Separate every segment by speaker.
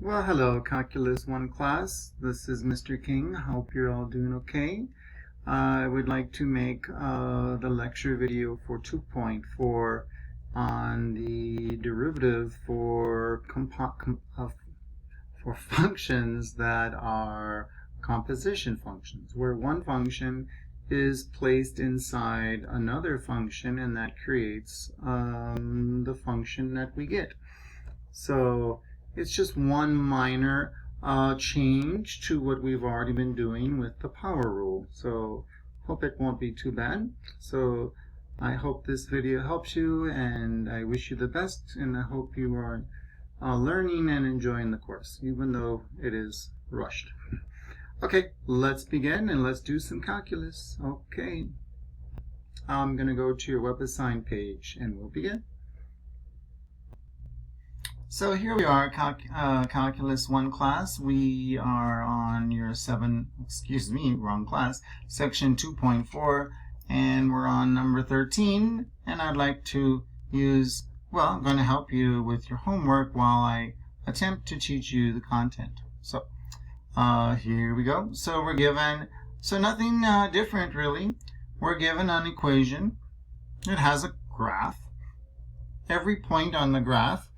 Speaker 1: Well, hello, Calculus 1 class. This is Mr. King. Hope you're all doing okay. I would like to make the lecture video for 2.4 on the derivative for functions that are composition functions, where one function is placed inside another function and that creates the function that we get. So it's just one minor change to what we've already been doing with the power rule. So hope it won't be too bad. So I hope this video helps you, and I wish you the best, and I hope you are learning and enjoying the course, even though it is rushed. Okay, let's begin and let's do some calculus. Okay, I'm going to go to your WebAssign page and we'll begin. So here we are, Calculus 1 class. We are on your section 2.4, and we're on number 13, and I'd like to I'm going to help you with your homework while I attempt to teach you the content. So here we go. So we're given, nothing different really. We're given an equation. It has a graph. Every point on the graph,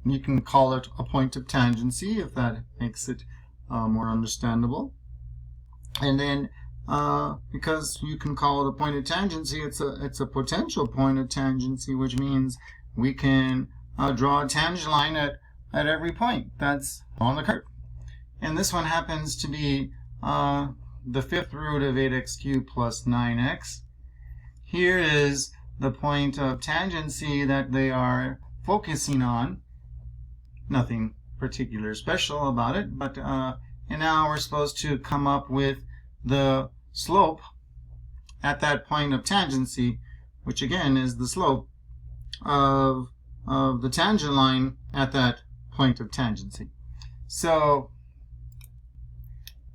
Speaker 1: you can call it a point of tangency if that makes it more understandable. And then because you can call it a point of tangency, it's a potential point of tangency, which means we can draw a tangent line at every point that's on the curve. And this one happens to be the fifth root of 8x cubed plus 9x. Here is the point of tangency that they are focusing on. Nothing particular special about it, but and now we're supposed to come up with the slope at that point of tangency, which again is the slope of the tangent line at that point of tangency. So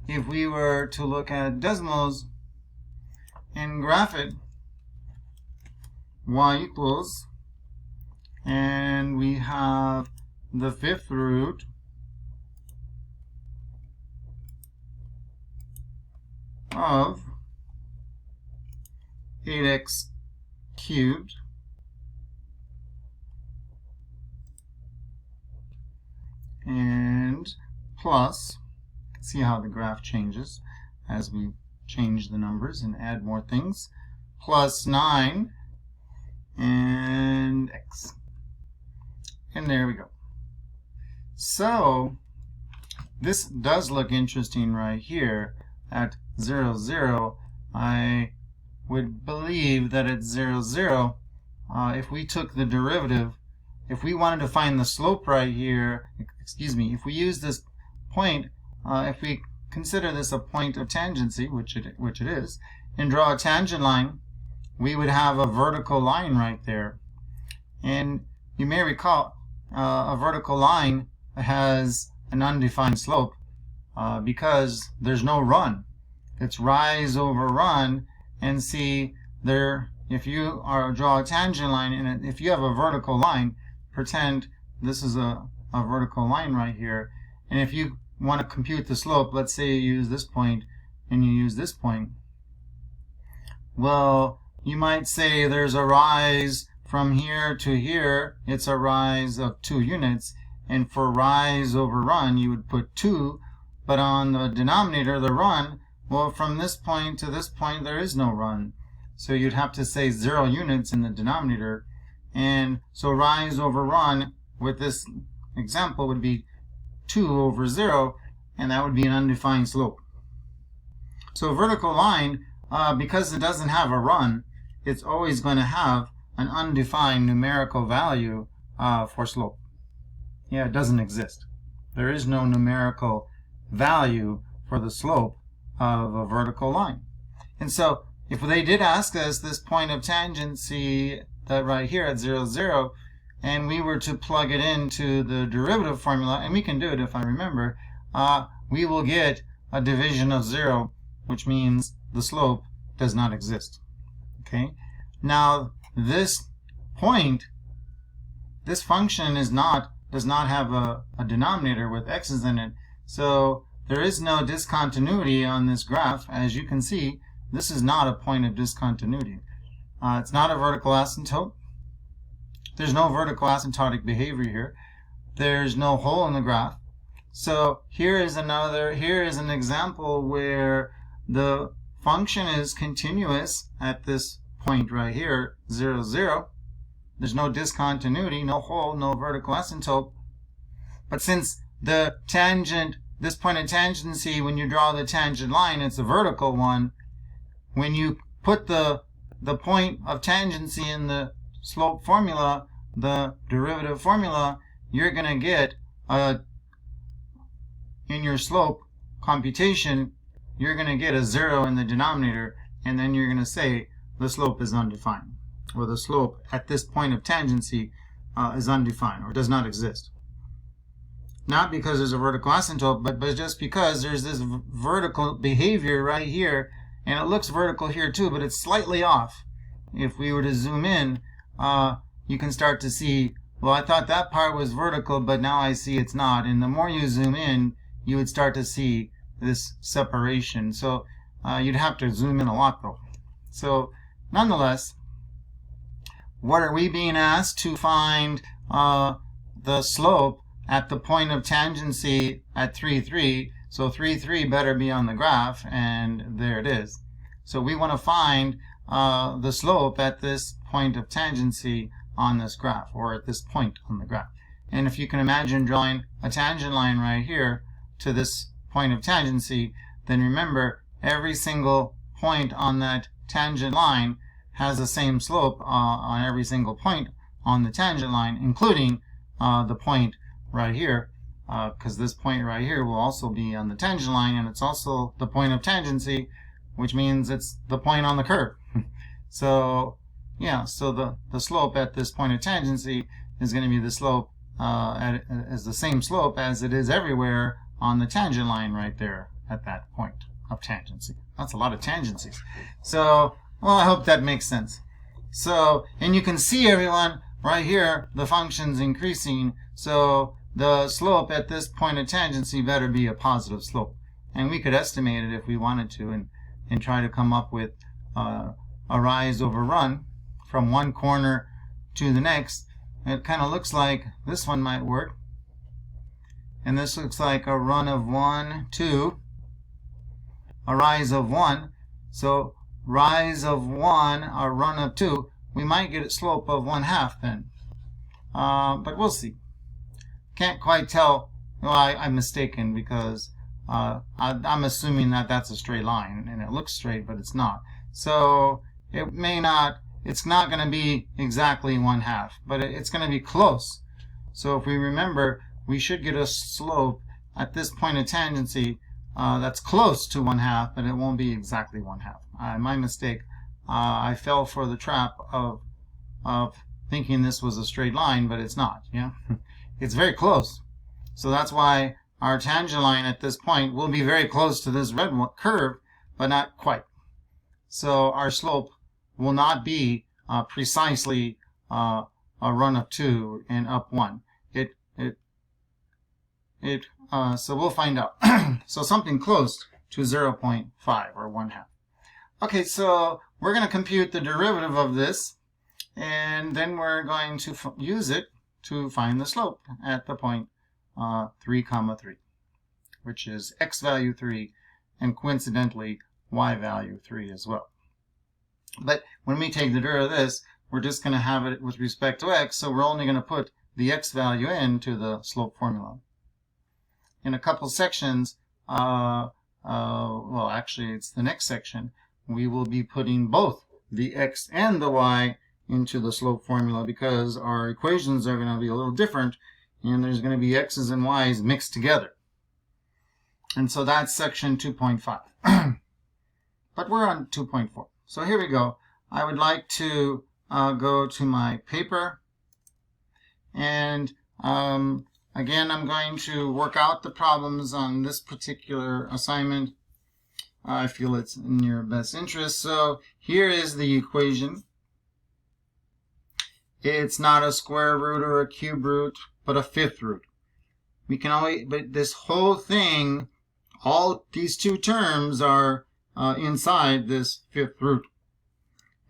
Speaker 1: if we were to look at decimals and graph it, y equals, and we have the fifth root of 8x cubed and plus, see how the graph changes as we change the numbers and add more things, plus 9 and x. And there we go. So this does look interesting right here at 0, 0. I would believe that at 0, 0, if we took the derivative, if we wanted to find the slope right here, if we use this point, if we consider this a point of tangency, which it is, and draw a tangent line, we would have a vertical line right there. And you may recall a vertical line has an undefined slope because there's no run. It's rise over run, and see there, if you draw a tangent line, and if you have a vertical line, pretend this is a vertical line right here, and if you want to compute the slope, let's say you use this point and you use this point, well, you might say there's a rise from here to here, it's a rise of 2 units, and for rise over run you would put 2, but on the denominator, the run, well, from this point to this point there is no run, so you'd have to say 0 units in the denominator. And so rise over run with this example would be 2 over 0, and that would be an undefined slope. So a vertical line, because it doesn't have a run, it's always going to have an undefined numerical value for slope. Yeah, it doesn't exist. There is no numerical value for the slope of a vertical line. And so if they did ask us this point of tangency, that right here at 0, 0, and we were to plug it into the derivative formula, and we can do it if I remember, we will get a division of 0, which means the slope does not exist. Okay? Now, this point, this function is not does not have a denominator with x's in it. So there is no discontinuity on this graph. As you can see, this is not a point of discontinuity. It's not a vertical asymptote. There's no vertical asymptotic behavior here. There's no hole in the graph. So here is an example where the function is continuous at this point right here, 0, 0. There's no discontinuity, no hole, no vertical asymptote. But since the tangent, this point of tangency, when you draw the tangent line, it's a vertical one. When you put the point of tangency in the slope formula, the derivative formula, you're going to get in your slope computation, you're going to get a 0 in the denominator, and then you're going to say the slope is undefined, or the slope at this point of tangency is undefined or does not exist. Not because there's a vertical asymptote, but just because there's this vertical behavior right here, and it looks vertical here too, but it's slightly off. If we were to zoom in, you can start to see, well, I thought that part was vertical, but now I see it's not. And the more you zoom in, you would start to see this separation. So you'd have to zoom in a lot though. So nonetheless, what are we being asked to find the slope at the point of tangency at 3, 3. So 3, 3 better be on the graph, and there it is. So we want to find the slope at this point of tangency on this graph, or at this point on the graph. And if you can imagine drawing a tangent line right here to this point of tangency, then remember every single point on that tangent line has the same slope on every single point on the tangent line, including the point right here, because this point right here will also be on the tangent line, and it's also the point of tangency, which means it's the point on the curve. So yeah, so the slope at this point of tangency is going to be the slope as the same slope as it is everywhere on the tangent line right there at that point of tangency. That's a lot of tangencies. So, well, I hope that makes sense. So, and you can see, everyone, right here, the function's increasing, so the slope at this point of tangency better be a positive slope. And we could estimate it if we wanted to, and try to come up with a rise over run from one corner to the next. It kind of looks like this one might work. And this looks like a run of 1, 2, a rise of 1. So rise of 1, a run of 2, we might get a slope of 1/2 then. But we'll see. Can't quite tell. Well, I'm mistaken, because I'm assuming that that's a straight line, and it looks straight, but it's not. So it may not, it's not going to be exactly 1/2, but it's going to be close. So if we remember, we should get a slope at this point of tangency that's close to 1/2, but it won't be exactly 1/2. My mistake. I fell for the trap of thinking this was a straight line, but it's not. Yeah, it's very close. So that's why our tangent line at this point will be very close to this red curve, but not quite. So our slope will not be precisely a run of 2 and up 1. So we'll find out. So something close to 0.5 or 1/2. Okay, so we're going to compute the derivative of this, and then we're going to use it to find the slope at the point 3, 3, which is x value 3, and coincidentally y value 3 as well. But when we take the derivative of this, we're just going to have it with respect to x, so we're only going to put the x value into the slope formula. In a couple sections, well, actually it's the next section, we will be putting both the x and the y into the slope formula, because our equations are going to be a little different, and there's going to be x's and y's mixed together. And so that's section 2.5. But we're on 2.4. So here we go. I would like to go to my paper, and again, I'm going to work out the problems on this particular assignment. I feel it's in your best interest. So here is the equation. It's not a square root or a cube root. but a fifth root. We can always, but this whole thing, all these two terms are inside this fifth root.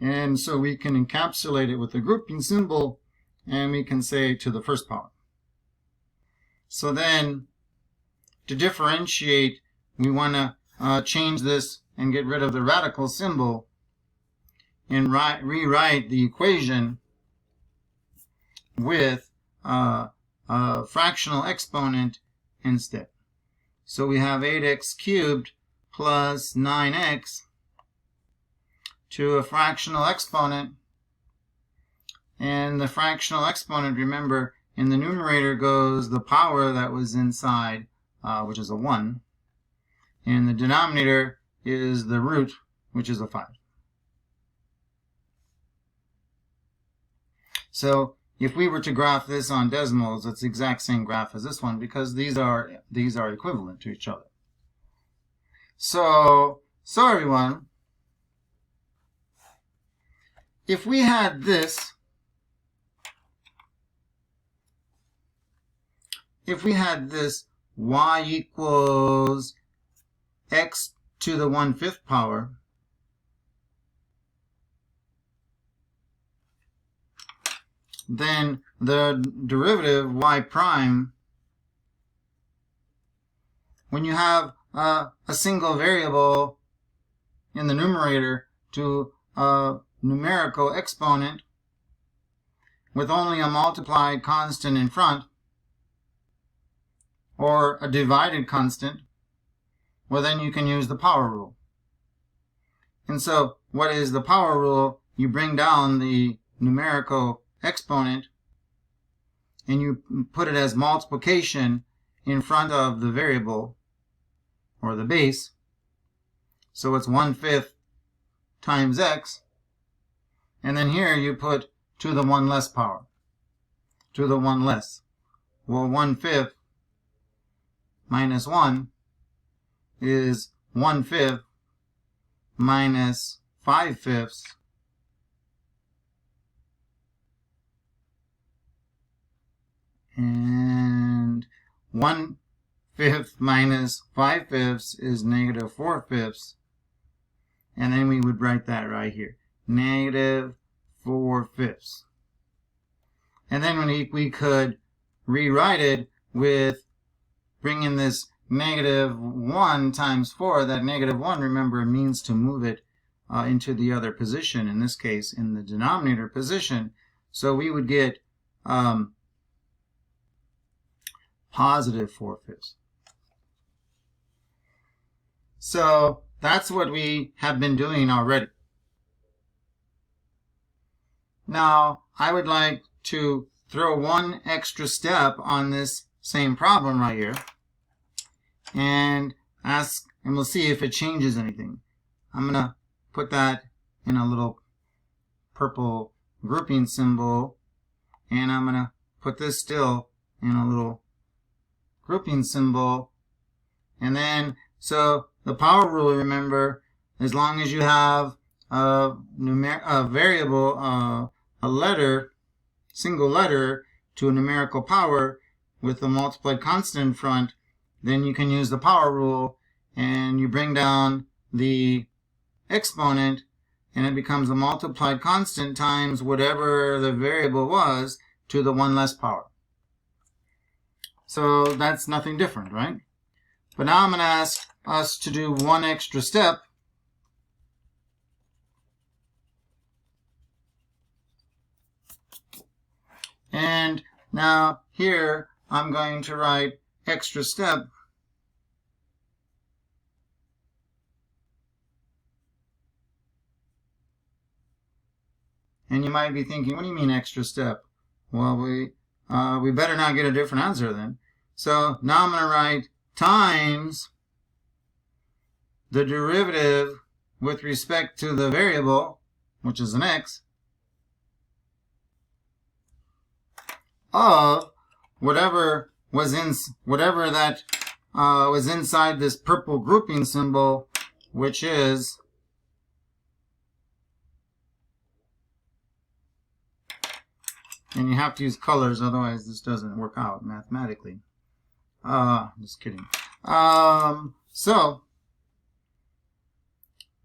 Speaker 1: And so we can encapsulate it with a grouping symbol, and we can say to the first power. So then, to differentiate, we want to change this and get rid of the radical symbol and rewrite the equation with a fractional exponent instead. So we have 8x cubed plus 9x to a fractional exponent. And the fractional exponent, remember, in the numerator goes the power that was inside, which is a 1. And the denominator is the root, which is a 5. So if we were to graph this on decimals, it's the exact same graph as this one because these are equivalent to each other. So everyone, if we had this, y equals x to the 1/5 power, then the derivative y prime, when you have a single variable in the numerator to a numerical exponent with only a multiplied constant in front, or a divided constant, well, then you can use the power rule. And so what is the power rule? You bring down the numerical exponent and you put it as multiplication in front of the variable or the base. So it's 1/5 times x. And then here you put to the 1 less power. To the 1 less. Well, 1/5 minus 1 is 1/5 minus 5/5. And 1/5 minus 5/5 is negative 4/5. And then we would write that right here. Negative 4/5. And then we could rewrite it with bringing this negative 1 times 4. That negative 1, remember, means to move it into the other position, in this case, in the denominator position. So we would get positive 4/5. So that's what we have been doing already. Now, I would like to throw one extra step on this same problem right here and we'll see if it changes anything. I'm going to put that in a little purple grouping symbol, and I'm going to put this still in a little grouping symbol. And then, so the power rule, remember, as long as you have a variable, a letter, single letter to a numerical power with a multiplied constant in front, then you can use the power rule and you bring down the exponent and it becomes a multiplied constant times whatever the variable was to the 1 less power. So that's nothing different, right? But now I'm going to ask us to do one extra step. And now here I'm going to write extra step. And you might be thinking, what do you mean extra step? Well, we better not get a different answer then. So now I'm going to write times the derivative with respect to the variable, which is an x, of whatever was inside this purple grouping symbol, which is And you have to use colors, otherwise this doesn't work out mathematically. Just kidding. So,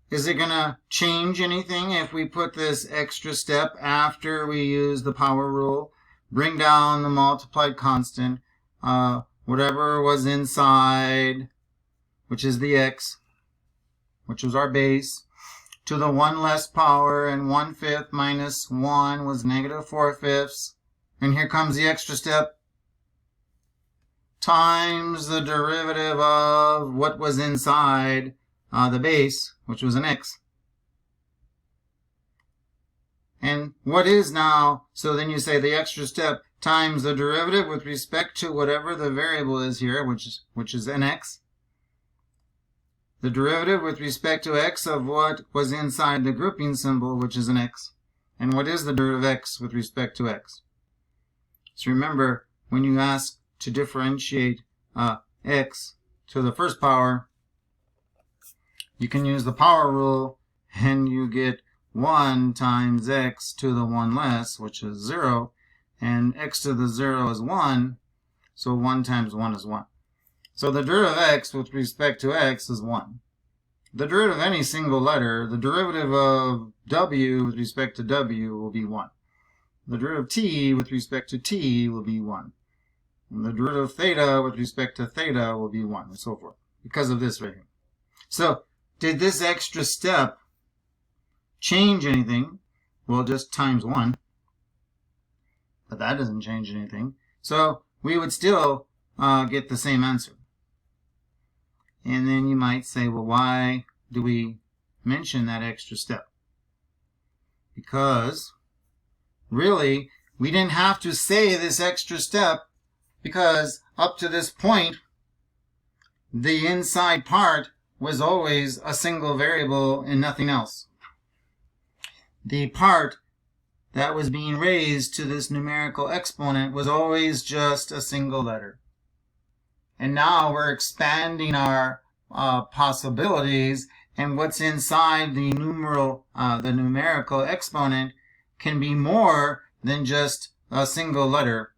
Speaker 1: is it going to change anything if we put this extra step after we use the power rule? Bring down the multiplied constant, whatever was inside, which is the x, which was our base, to the 1 less power, and 1/5 minus 1 was -4/5. And here comes the extra step, times the derivative of what was inside the base, which was an x. And what is now, so then you say the extra step times the derivative with respect to whatever the variable is here, which is an x. The derivative with respect to x of what was inside the grouping symbol, which is an x. And what is the derivative of x with respect to x? So remember, when you ask to differentiate x to the first power, you can use the power rule, and you get 1 times x to the 1 less, which is 0, and x to the 0 is 1, so 1 times 1 is 1. So the derivative of x with respect to x is 1. The derivative of any single letter, the derivative of w with respect to w will be 1. The derivative of t with respect to t will be 1. And the derivative of theta with respect to theta will be 1, and so forth, because of this right here. So, did this extra step change anything? Well, just times 1. But that doesn't change anything. So, we would still get the same answer. And then you might say, well, why do we mention that extra step? Because, really, we didn't have to say this extra step, because up to this point, the inside part was always a single variable and nothing else. The part that was being raised to this numerical exponent was always just a single letter. And now we're expanding our possibilities, and what's inside the numerical exponent can be more than just a single letter.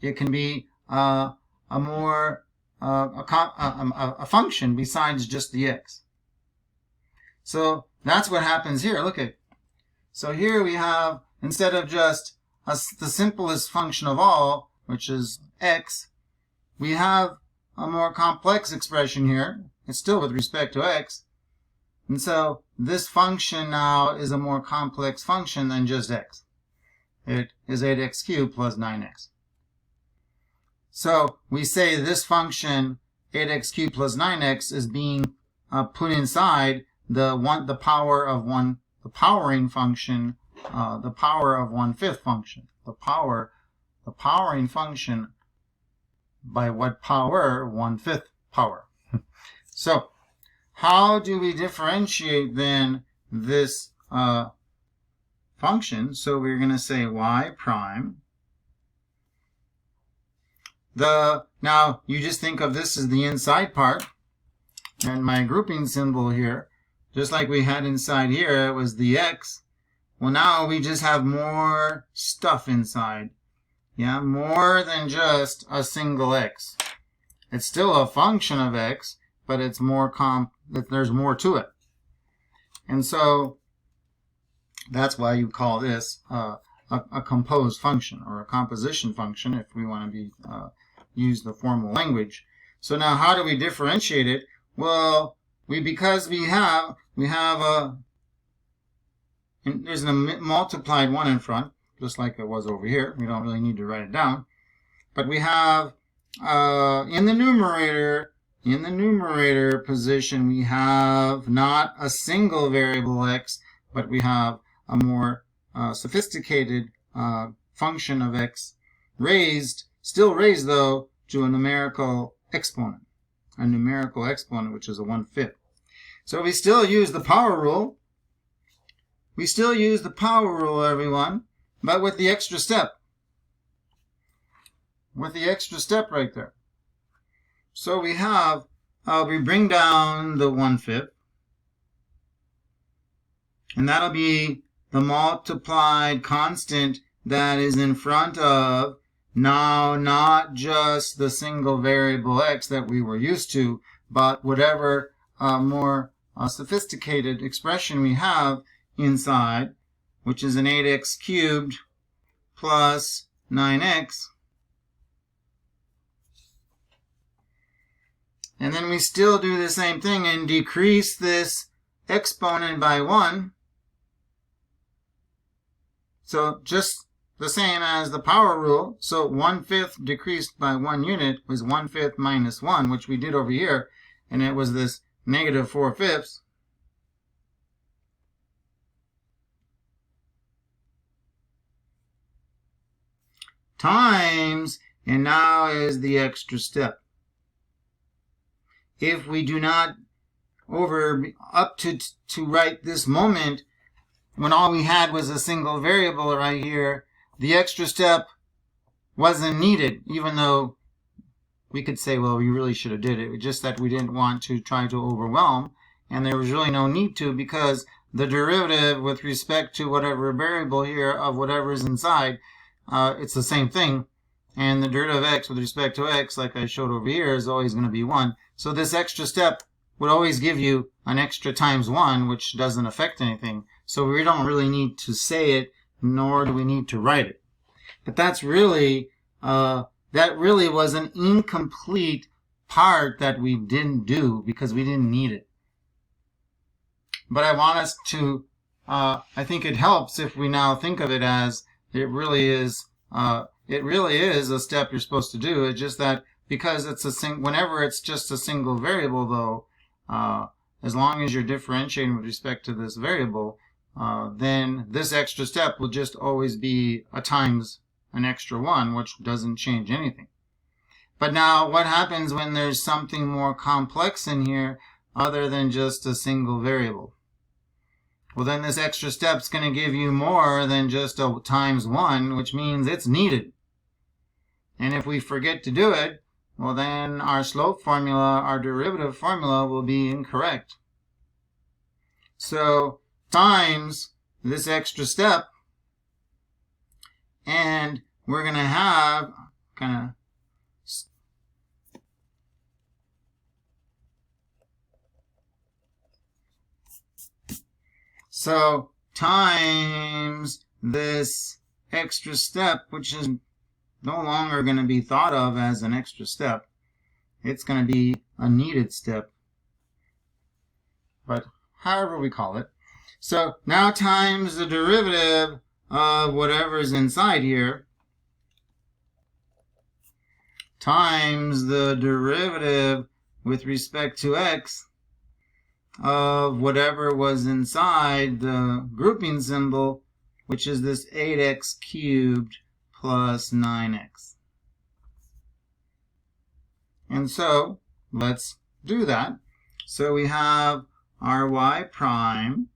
Speaker 1: It can be a function besides just the x. So that's what happens here. Look at. So here we have, instead of just the simplest function of all, which is x, we have a more complex expression here. It's still with respect to x. And so this function now is a more complex function than just x. It is 8x cubed plus 9x. So we say this function 8x cubed plus 9x is being put inside the power of one, the powering function, the power of 1/5 function. The powering function by what power? 1/5 power. So how do we differentiate then this function? So we're going to say y prime. Now you just think of this as the inside part, and my grouping symbol here, just like we had inside here, it was the x. Well, now we just have more stuff inside. Yeah, more than just a single x. It's still a function of x, but it's more there's more to it. And so that's why you call this a composed function, or a composition function, if we want to be use the formal language. So now how do we differentiate it? Well, because we have there's a multiplied 1 in front, just like it was over here. We don't really need to write it down. But we have in the numerator position, we have not a single variable x, but we have a more sophisticated function of x still raised though to a numerical exponent. A numerical exponent, which is a 1/5. So we still use the power rule. We still use the power rule, everyone, but with the extra step. With the extra step right there. So we have, we bring down the 1/5. And that'll be the multiplied constant that is in front of now not just the single variable x that we were used to, but whatever more sophisticated expression we have inside, which is an 8x cubed plus 9x. And then we still do the same thing and decrease this exponent by 1. So just the same as the power rule. So 1/5 decreased by 1 unit was 1/5 minus 1, which we did over here. And it was this negative 4/5. Times, and now is the extra step. If we do not up to right this moment, when all we had was a single variable right here, the extra step wasn't needed, even though we could say, well, we really should have did it. Just that we didn't want to try to overwhelm, and there was really no need to, because the derivative with respect to whatever variable here of whatever is inside, it's the same thing. And the derivative of x with respect to x, like I showed over here, is always going to be 1. So this extra step would always give you an extra times 1, which doesn't affect anything. So we don't really need to say it, nor do we need to write it. But that's really, that really was an incomplete part that we didn't do because we didn't need it. But I want us to, I think it helps if we now think of it as it really is a step you're supposed to do. It's just that because it's whenever it's just a single variable, though, as long as you're differentiating with respect to this variable, then this extra step will just always be a times an extra 1, which doesn't change anything. But now what happens when there's something more complex in here other than just a single variable? Well, then this extra step's going to give you more than just a times 1, which means it's needed. And if we forget to do it, well, then our slope formula, our derivative formula, will be incorrect. So times this extra step, and we're going to have so times this extra step, which is no longer going to be thought of as an extra step. It's going to be a needed step, but however we call it. So now times the derivative of whatever is inside here times the derivative with respect to x of whatever was inside the grouping symbol, which is this 8x cubed plus 9x. And so let's do that. So we have our y prime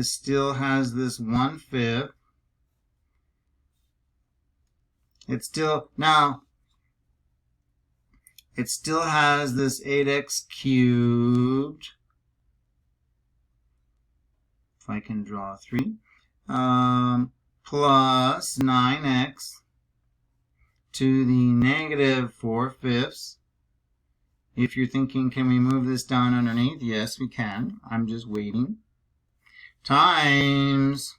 Speaker 1: still has this 1/5. It still has this 8x cubed. If I can draw 3, plus 9x to the negative 4/5. If you're thinking, can we move this down underneath? Yes, we can. I'm just waiting. Times,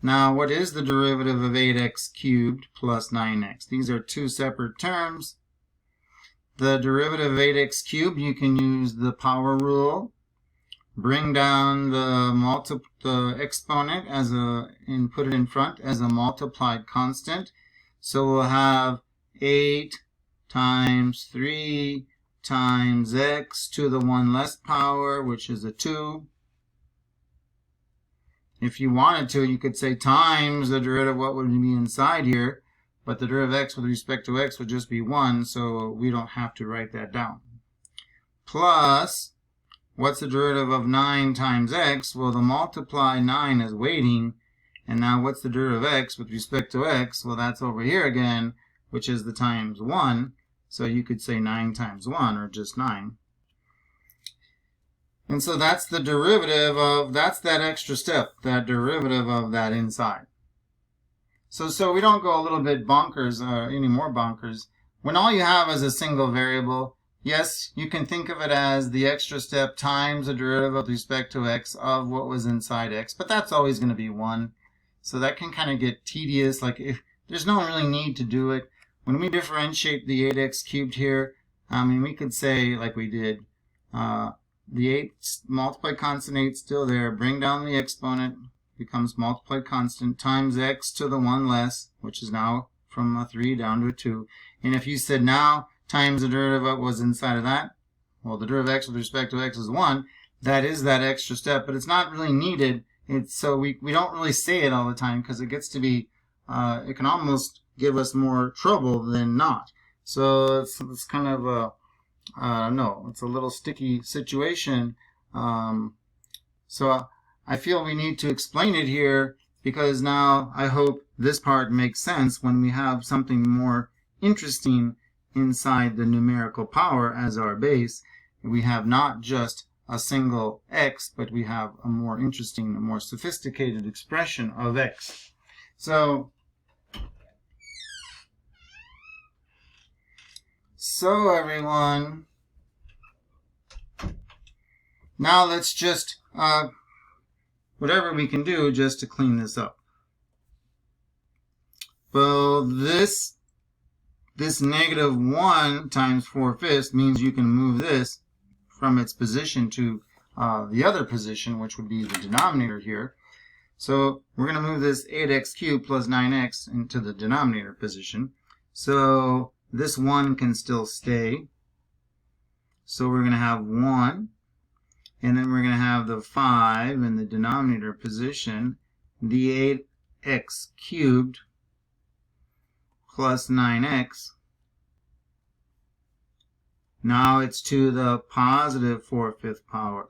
Speaker 1: now what is the derivative of 8x cubed plus 9x? These are two separate terms. The derivative of 8x cubed, you can use the power rule. Bring down the exponent and put it in front as a multiplied constant. So we'll have 8 times 3 times x to the 1 less power, which is a 2. If you wanted to, you could say times the derivative of what would be inside here, but the derivative of x with respect to x would just be 1, so we don't have to write that down. Plus, what's the derivative of 9 times x? Well, the multiply 9 is waiting. And now what's the derivative of x with respect to x? Well, that's over here again, which is the times 1. So you could say 9 times 1, or just 9. And so that's the derivative of, that's that extra step, that derivative of that inside. So we don't go a little bit bonkers, any more bonkers. When all you have is a single variable, yes, you can think of it as the extra step times the derivative with respect to x of what was inside x, but that's always going to be 1. So that can kind of get tedious. Like, if there's no really need to do it. When we differentiate the 8x cubed here, I mean, we could say, like we did, the 8 multiplied constant 8 still there. Bring down the exponent, becomes multiplied constant, times x to the 1 less, which is now from a 3 down to a 2. And if you said now times the derivative of what was inside of that, well, the derivative of x with respect to x is 1. That is that extra step, but it's not really needed. So we don't really say it all the time because it gets to be, it can almost give us more trouble than not. So it's kind of a, no, it's a little sticky situation. So I feel we need to explain it here because now I hope this part makes sense when we have something more interesting inside the numerical power as our base. We have not just a single x, but we have a more interesting, a more sophisticated expression of x. So everyone, now let's just, whatever we can do just to clean this up. Well, this negative 1 times 4/5 means you can move this from its position to the other position, which would be the denominator here. So we're going to move this 8x cubed plus 9x into the denominator position. So this 1 can still stay. So we're going to have 1. And then we're going to have the 5 in the denominator position. The 8x cubed plus 9x. Now it's to the positive 4/5 power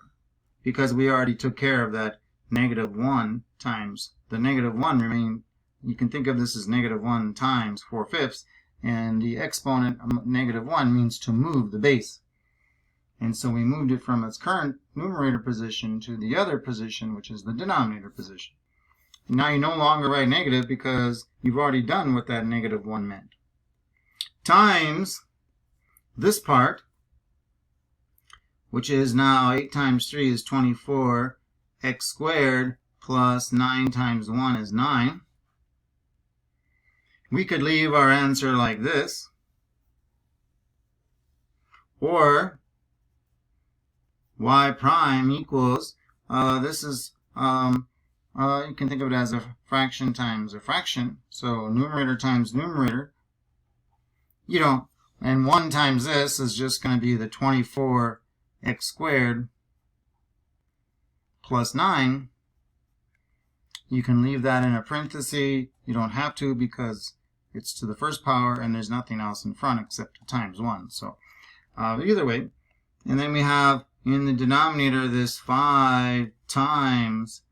Speaker 1: because we already took care of that negative 1 times the negative 1 remain. You can think of this as negative 1 times 4/5, and the exponent of negative 1 means to move the base. And so we moved it from its current numerator position to the other position, which is the denominator position. And now you no longer write negative because you've already done what that negative 1 meant. Times this part, which is now 8 times 3 is 24, x squared plus 9 times 1 is 9. We could leave our answer like this, or y prime equals, this is, you can think of it as a fraction times a fraction, so numerator times numerator, and 1 times this is just going to be the 24x squared plus 9. You can leave that in a parenthesis. You don't have to because it's to the first power and there's nothing else in front except times 1. So either way, and then we have in the denominator this 5 times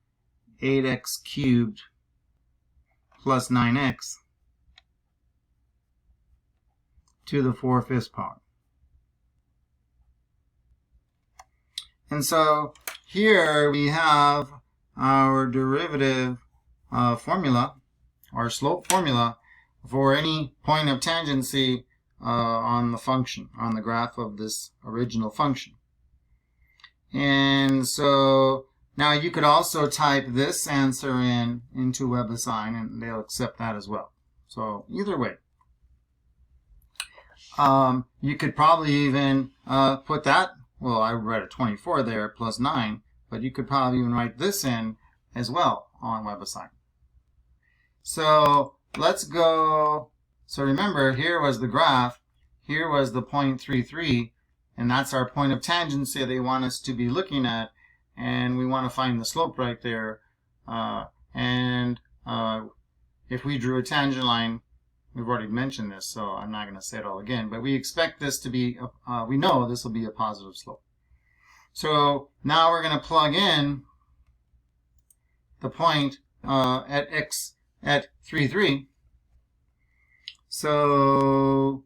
Speaker 1: 8x cubed plus 9x to the 4/5 power. And so here we have our derivative formula, our slope formula for any point of tangency on the function, on the graph of this original function. And so now you could also type this answer into WebAssign and they'll accept that as well. So either way. You could probably even put that, well, I read a 24 there plus 9, but you could probably even write this in as well on WebAssign. So let's go, so remember here was the graph, here was the point 33, and that's our point of tangency they want us to be looking at, and we want to find the slope right there. If we drew a tangent line, we've already mentioned this, so I'm not going to say it all again, but we expect this to be, we know this will be a positive slope. So now we're going to plug in the point at x at 3, 3. So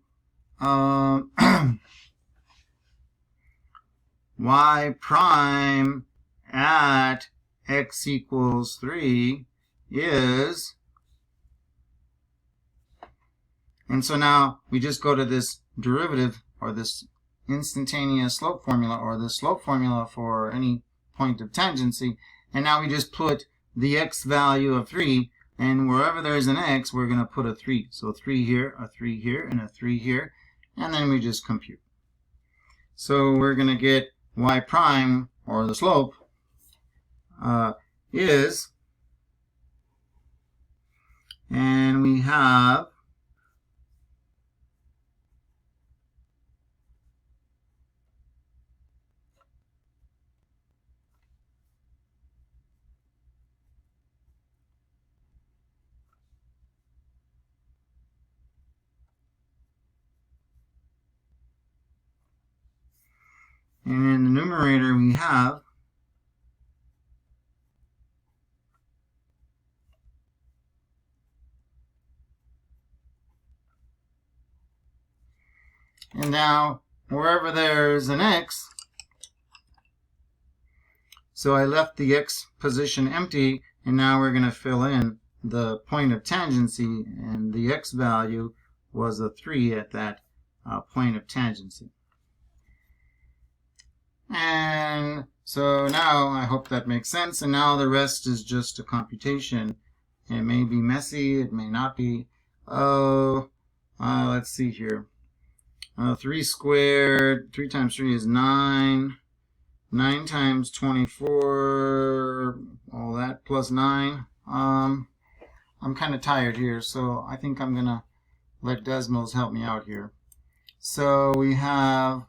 Speaker 1: y prime at x equals 3 is And so now we just go to this derivative, or this instantaneous slope formula, or the slope formula for any point of tangency, and now we just put the x value of 3, and wherever there's an x, we're going to put a 3. So 3 here, a 3 here, and a 3 here, and then we just compute. So we're going to get y prime, or the slope, is, and we have and in the numerator we have and now wherever there's an x, so I left the x position empty, and now we're going to fill in the point of tangency, and the x value was a 3 at that point of tangency. And so now I hope that makes sense, and now the rest is just a computation. It may be messy, it may not be. Let's see here. 3 squared, 3 times 3 is 9. 9 times 24, all that, plus 9. I'm kind of tired here, so I think I'm going to let Desmos help me out here. So we have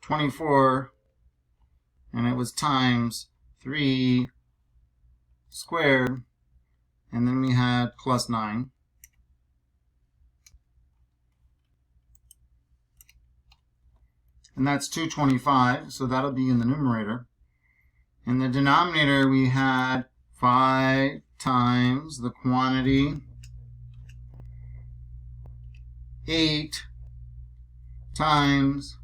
Speaker 1: 24, and it was times 3 squared, and then we had plus 9. And that's 225, so that'll be in the numerator. In the denominator, we had 5 times the quantity 8 times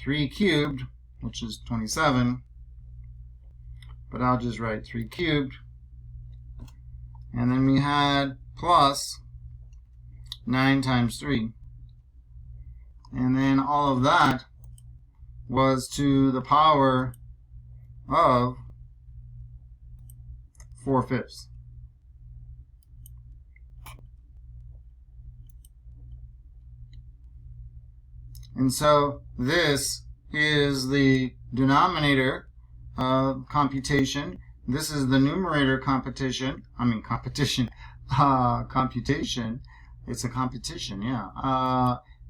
Speaker 1: 3 cubed, which is 27, but I'll just write 3 cubed. And then we had plus 9 times 3. And then all of that was to the power of 4/5. And so this is the denominator computation. This is the numerator computation. Computation. It's a competition, yeah.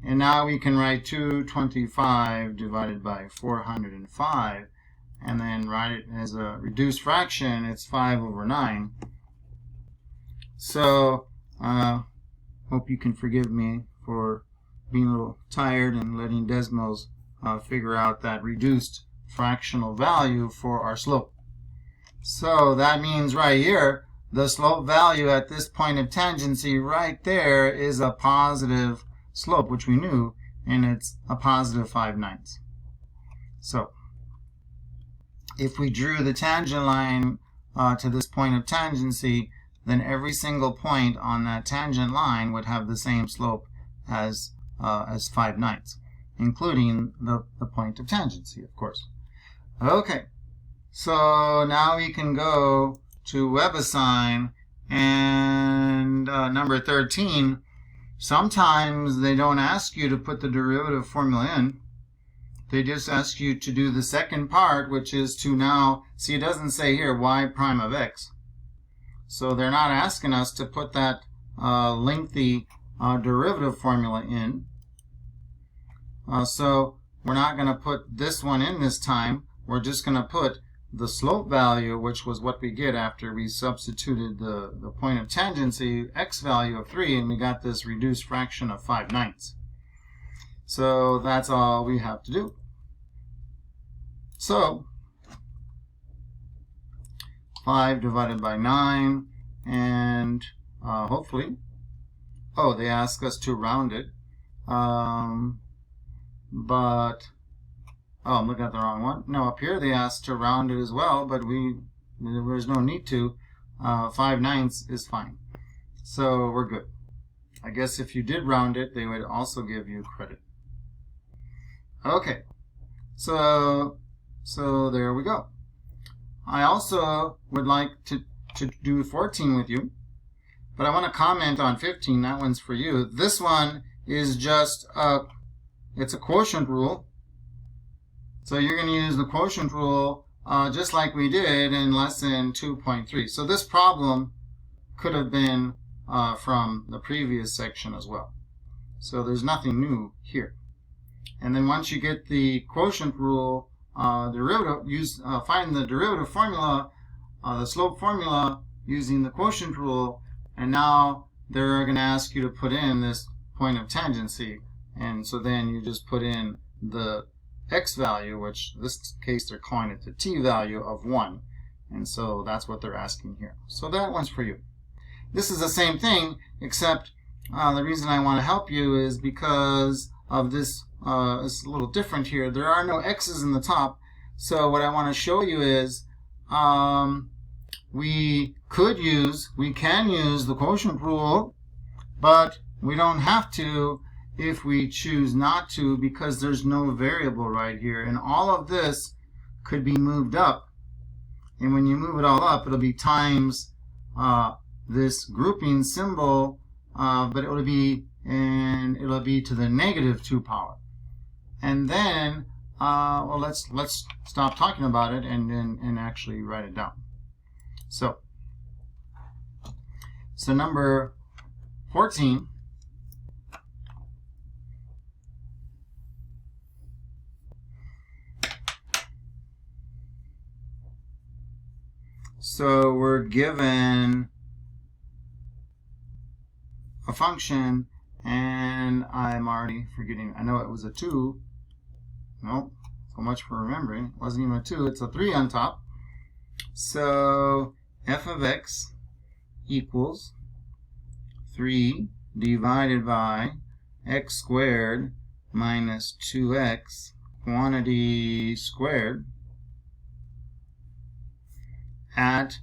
Speaker 1: And now we can write 225 divided by 405, and then write it as a reduced fraction. It's 5/9. So hope you can forgive me for being a little tired and letting Desmos figure out that reduced fractional value for our slope. So that means right here, the slope value at this point of tangency right there is a positive slope, which we knew, and it's a positive 5/9. So if we drew the tangent line to this point of tangency, then every single point on that tangent line would have the same slope as 5/9, including the point of tangency, of course. Okay, so now we can go to WebAssign, and number 13, sometimes they don't ask you to put the derivative formula in. They just ask you to do the second part, which is to now, see, it doesn't say here y prime of x. So they're not asking us to put that lengthy derivative formula in. So we're not going to put this one in this time. We're just going to put the slope value, which was what we get after we substituted the point of tangency, x value of 3, and we got this reduced fraction of 5/9. So that's all we have to do. So 5 divided by 9, and hopefully, oh, they ask us to round it, but, oh, I'm looking at the wrong one. No, up here they asked to round it as well, but we there's no need to. 5/9 is fine. So we're good. I guess if you did round it, they would also give you credit. Okay, so there we go. I also would like to do 14 with you, but I want to comment on 15. That one's for you. This one is just it's a quotient rule. So you're going to use the quotient rule just like we did in lesson 2.3. So this problem could have been from the previous section as well. So there's nothing new here. And then once you get the quotient rule, derivative, find the derivative formula, the slope formula using the quotient rule, and now they're going to ask you to put in this point of tangency. And so then you just put in the x value, which in this case they're calling it the t value of 1. And so that's what they're asking here. So that one's for you. This is the same thing, except the reason I want to help you is because of this. It's a little different here. There are no x's in the top. So what I want to show you is we can use the quotient rule, but we don't have to if we choose not to, because there's no variable right here. And all of this could be moved up. And when you move it all up, it'll be times this grouping symbol, but it'll be to the negative 2 power. And then, well, let's stop talking about it and actually write it down. So number 14. So we're given a function, and I'm already forgetting. I know it was a 2. Nope, so much for remembering. It wasn't even a 2, it's a 3 on top. So f of x equals 3 divided by x squared minus 2x quantity squared at,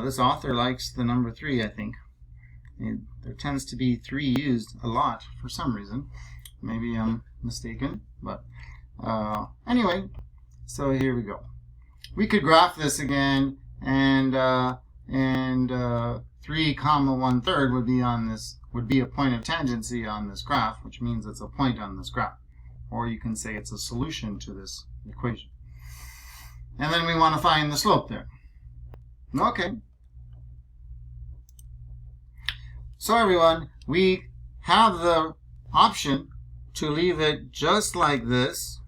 Speaker 1: this author likes the number 3, I think. There tends to be 3 used a lot for some reason. Maybe I'm mistaken, but anyway, so here we go. We could graph this again, and 3, 1/3 would be a point of tangency on this graph, which means it's a point on this graph. Or you can say it's a solution to this equation. And then we want to find the slope there. Okay. So everyone, we have the option to leave it just like this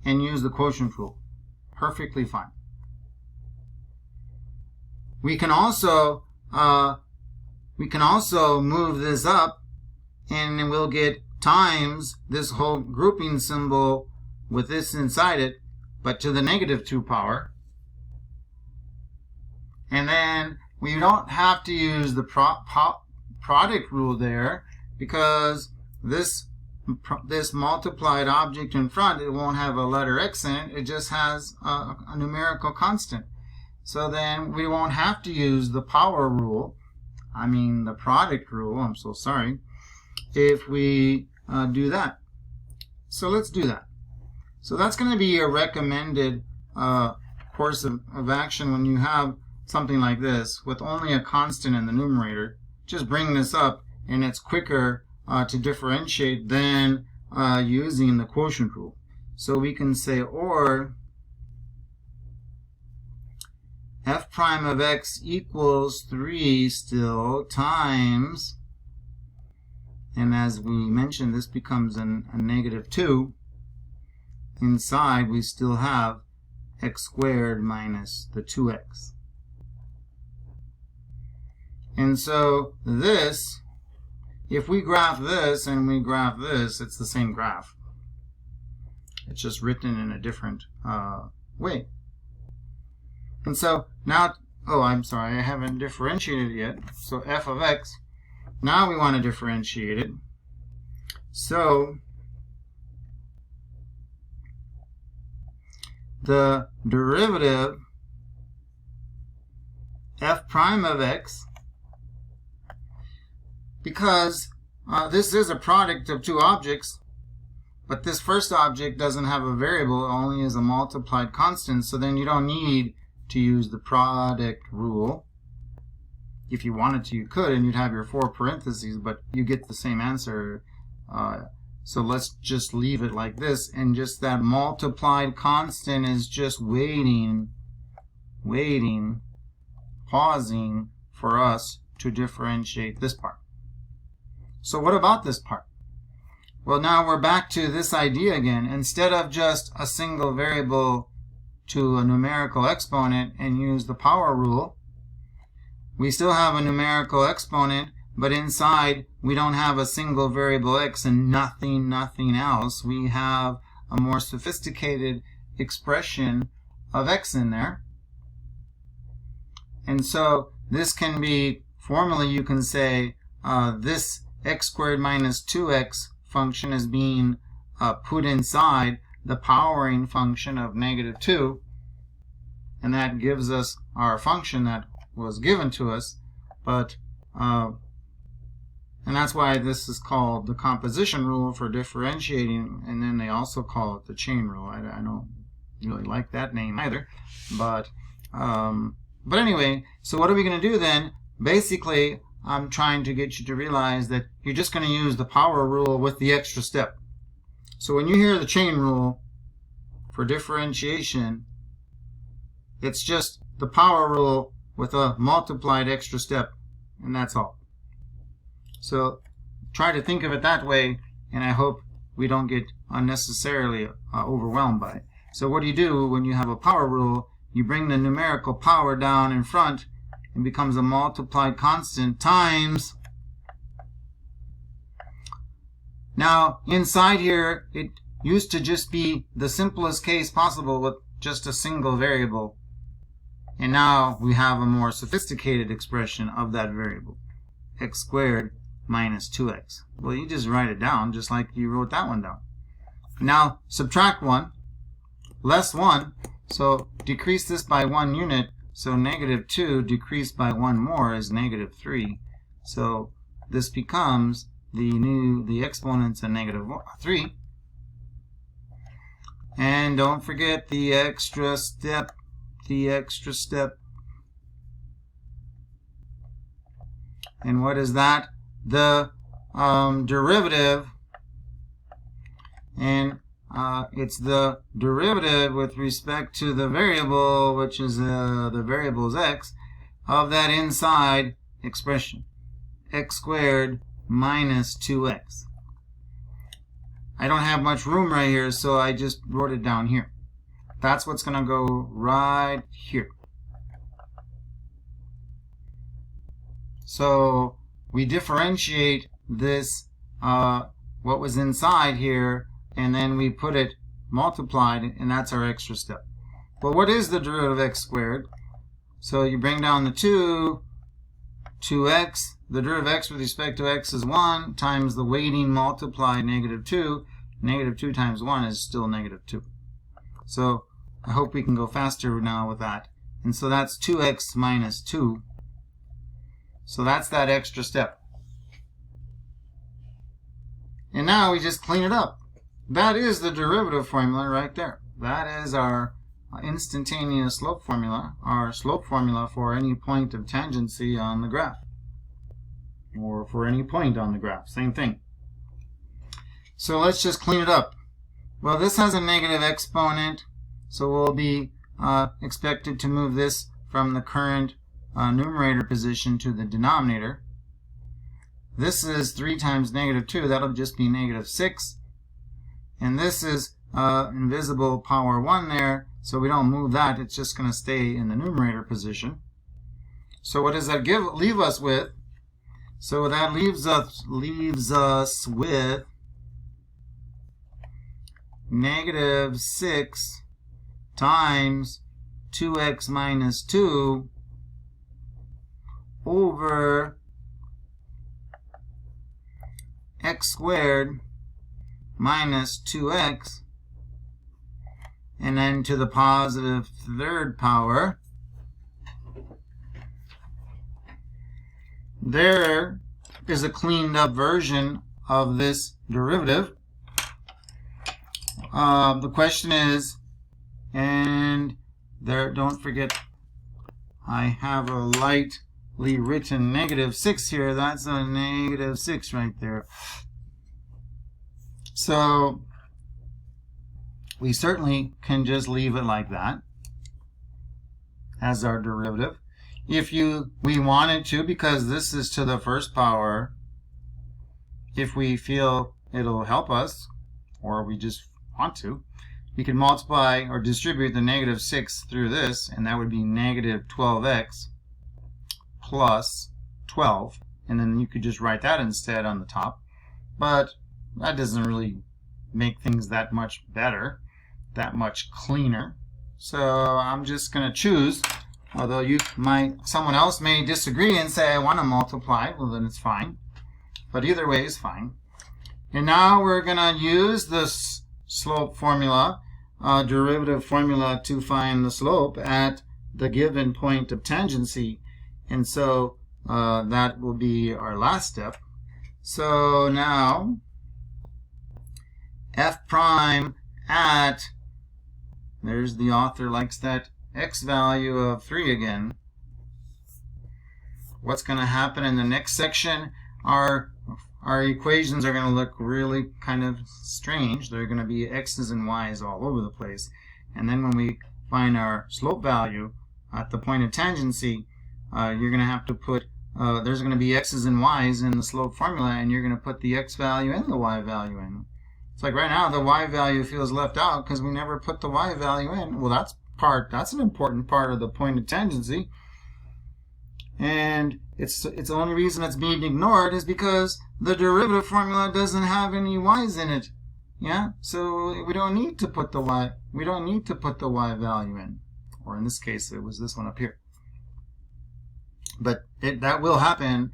Speaker 1: and use the quotient rule. Perfectly fine. We can also move this up, and we'll get times this whole grouping symbol with this inside it, but to the negative 2 power. And then we don't have to use the product rule there, because this multiplied object in front, it won't have a letter x in it. It just has a numerical constant. So then we won't have to use the power rule, the product rule, I'm so sorry, if we do that. So let's do that. So that's going to be a recommended course of action when you have something like this with only a constant in the numerator. Just bring this up, and it's quicker to differentiate than using the quotient rule. So we can say, or f prime of x equals 3 still times, and as we mentioned, this becomes a negative 2. Inside we still have x squared minus the 2x. And so this, if we graph this and we graph this, it's the same graph. It's just written in a different way. And so now, oh, I'm sorry, I haven't differentiated it yet. So f of x, now we want to differentiate it. So the derivative f prime of x, because this is a product of two objects, but this first object doesn't have a variable, it only is a multiplied constant, so then you don't need to use the product rule. If you wanted to, you could, and you'd have your 4 parentheses, but you get the same answer. So let's just leave it like this, and just that multiplied constant is just waiting, pausing for us to differentiate this part. So what about this part? Well, now we're back to this idea again. Instead of just a single variable to a numerical exponent and use the power rule, we still have a numerical exponent, but inside we don't have a single variable x and nothing else. We have a more sophisticated expression of x in there. And so this can be, formally you can say this x squared minus 2x function is being put inside the powering function of -2, and that gives us our function that was given to us. But and that's why this is called the composition rule for differentiating, and then they also call it the chain rule. I don't really like that name either, but anyway, so what are we going to do then? Basically, I'm trying to get you to realize that you're just going to use the power rule with the extra step. So when you hear the chain rule for differentiation, it's just the power rule with a multiplied extra step, and that's all. So try to think of it that way, and I hope we don't get unnecessarily overwhelmed by it. So what do you do when you have a power rule? You bring the numerical power down in front, it becomes a multiplied constant times. Now inside here it used to just be the simplest case possible with just a single variable, and now we have a more sophisticated expression of that variable, x squared minus 2x. Well, you just write it down just like you wrote that one down. Now subtract 1, less 1, so decrease this by 1 unit. So -2 decreased by 1 more is -3. So this becomes the exponents of -3. And don't forget the extra step. And what is that? The derivative. And it's the derivative with respect to the variable, which is the variable's x, of that inside expression, x squared minus 2x. I don't have much room right here, so I just wrote it down here. That's what's going to go right here. So we differentiate this, what was inside here, and then we put it multiplied, and that's our extra step. Well, what is the derivative of x squared? So you bring down the 2x, the derivative of x with respect to x is 1, times the weighting multiplied -2. -2 times 1 is still -2. So I hope we can go faster now with that. And so that's 2x minus 2. So that's that extra step. And now we just clean it up. That is the derivative formula right there. That is our instantaneous slope formula, our slope formula for any point of tangency on the graph, or for any point on the graph, same thing. So let's just clean it up. Well, this has a negative exponent, so we'll be expected to move this from the current numerator position to the denominator. This is 3 times -2, that'll just be -6. And this is invisible power 1 there, so we don't move that, it's just going to stay in the numerator position. So what does that leave us with? So that leaves us with -6 times 2x minus 2 over x squared minus 2x, and then to the positive third power there is a cleaned up version of this derivative. The question is, and there, don't forget, I have a lightly written -6 here. That's a -6 right there. So we certainly can just leave it like that as our derivative. If we wanted to, because this is to the first power, if we feel it'll help us, or we just want to, we can multiply or distribute the -6 through this, and that would be -12x plus 12, and then you could just write that instead on the top. But that doesn't really make things that much better, that much cleaner. So I'm just going to choose, although someone else may disagree and say I want to multiply, well then it's fine. But either way is fine. And now we're going to use this slope formula, derivative formula, to find the slope at the given point of tangency. And so that will be our last step. So now f prime at, there's the author likes that x value of 3 again. What's going to happen in the next section? Our equations are going to look really kind of strange. They're going to be x's and y's all over the place. And then when we find our slope value at the point of tangency, you're going to have to put, there's going to be x's and y's in the slope formula, and you're going to put the x value and the y value in. It's like right now the y value feels left out because we never put the y value in. Well, that's an important part of the point of tangency. And it's the only reason it's being ignored is because the derivative formula doesn't have any y's in it. Yeah, so we don't need to put the y value in. Or in this case, it was this one up here. But that will happen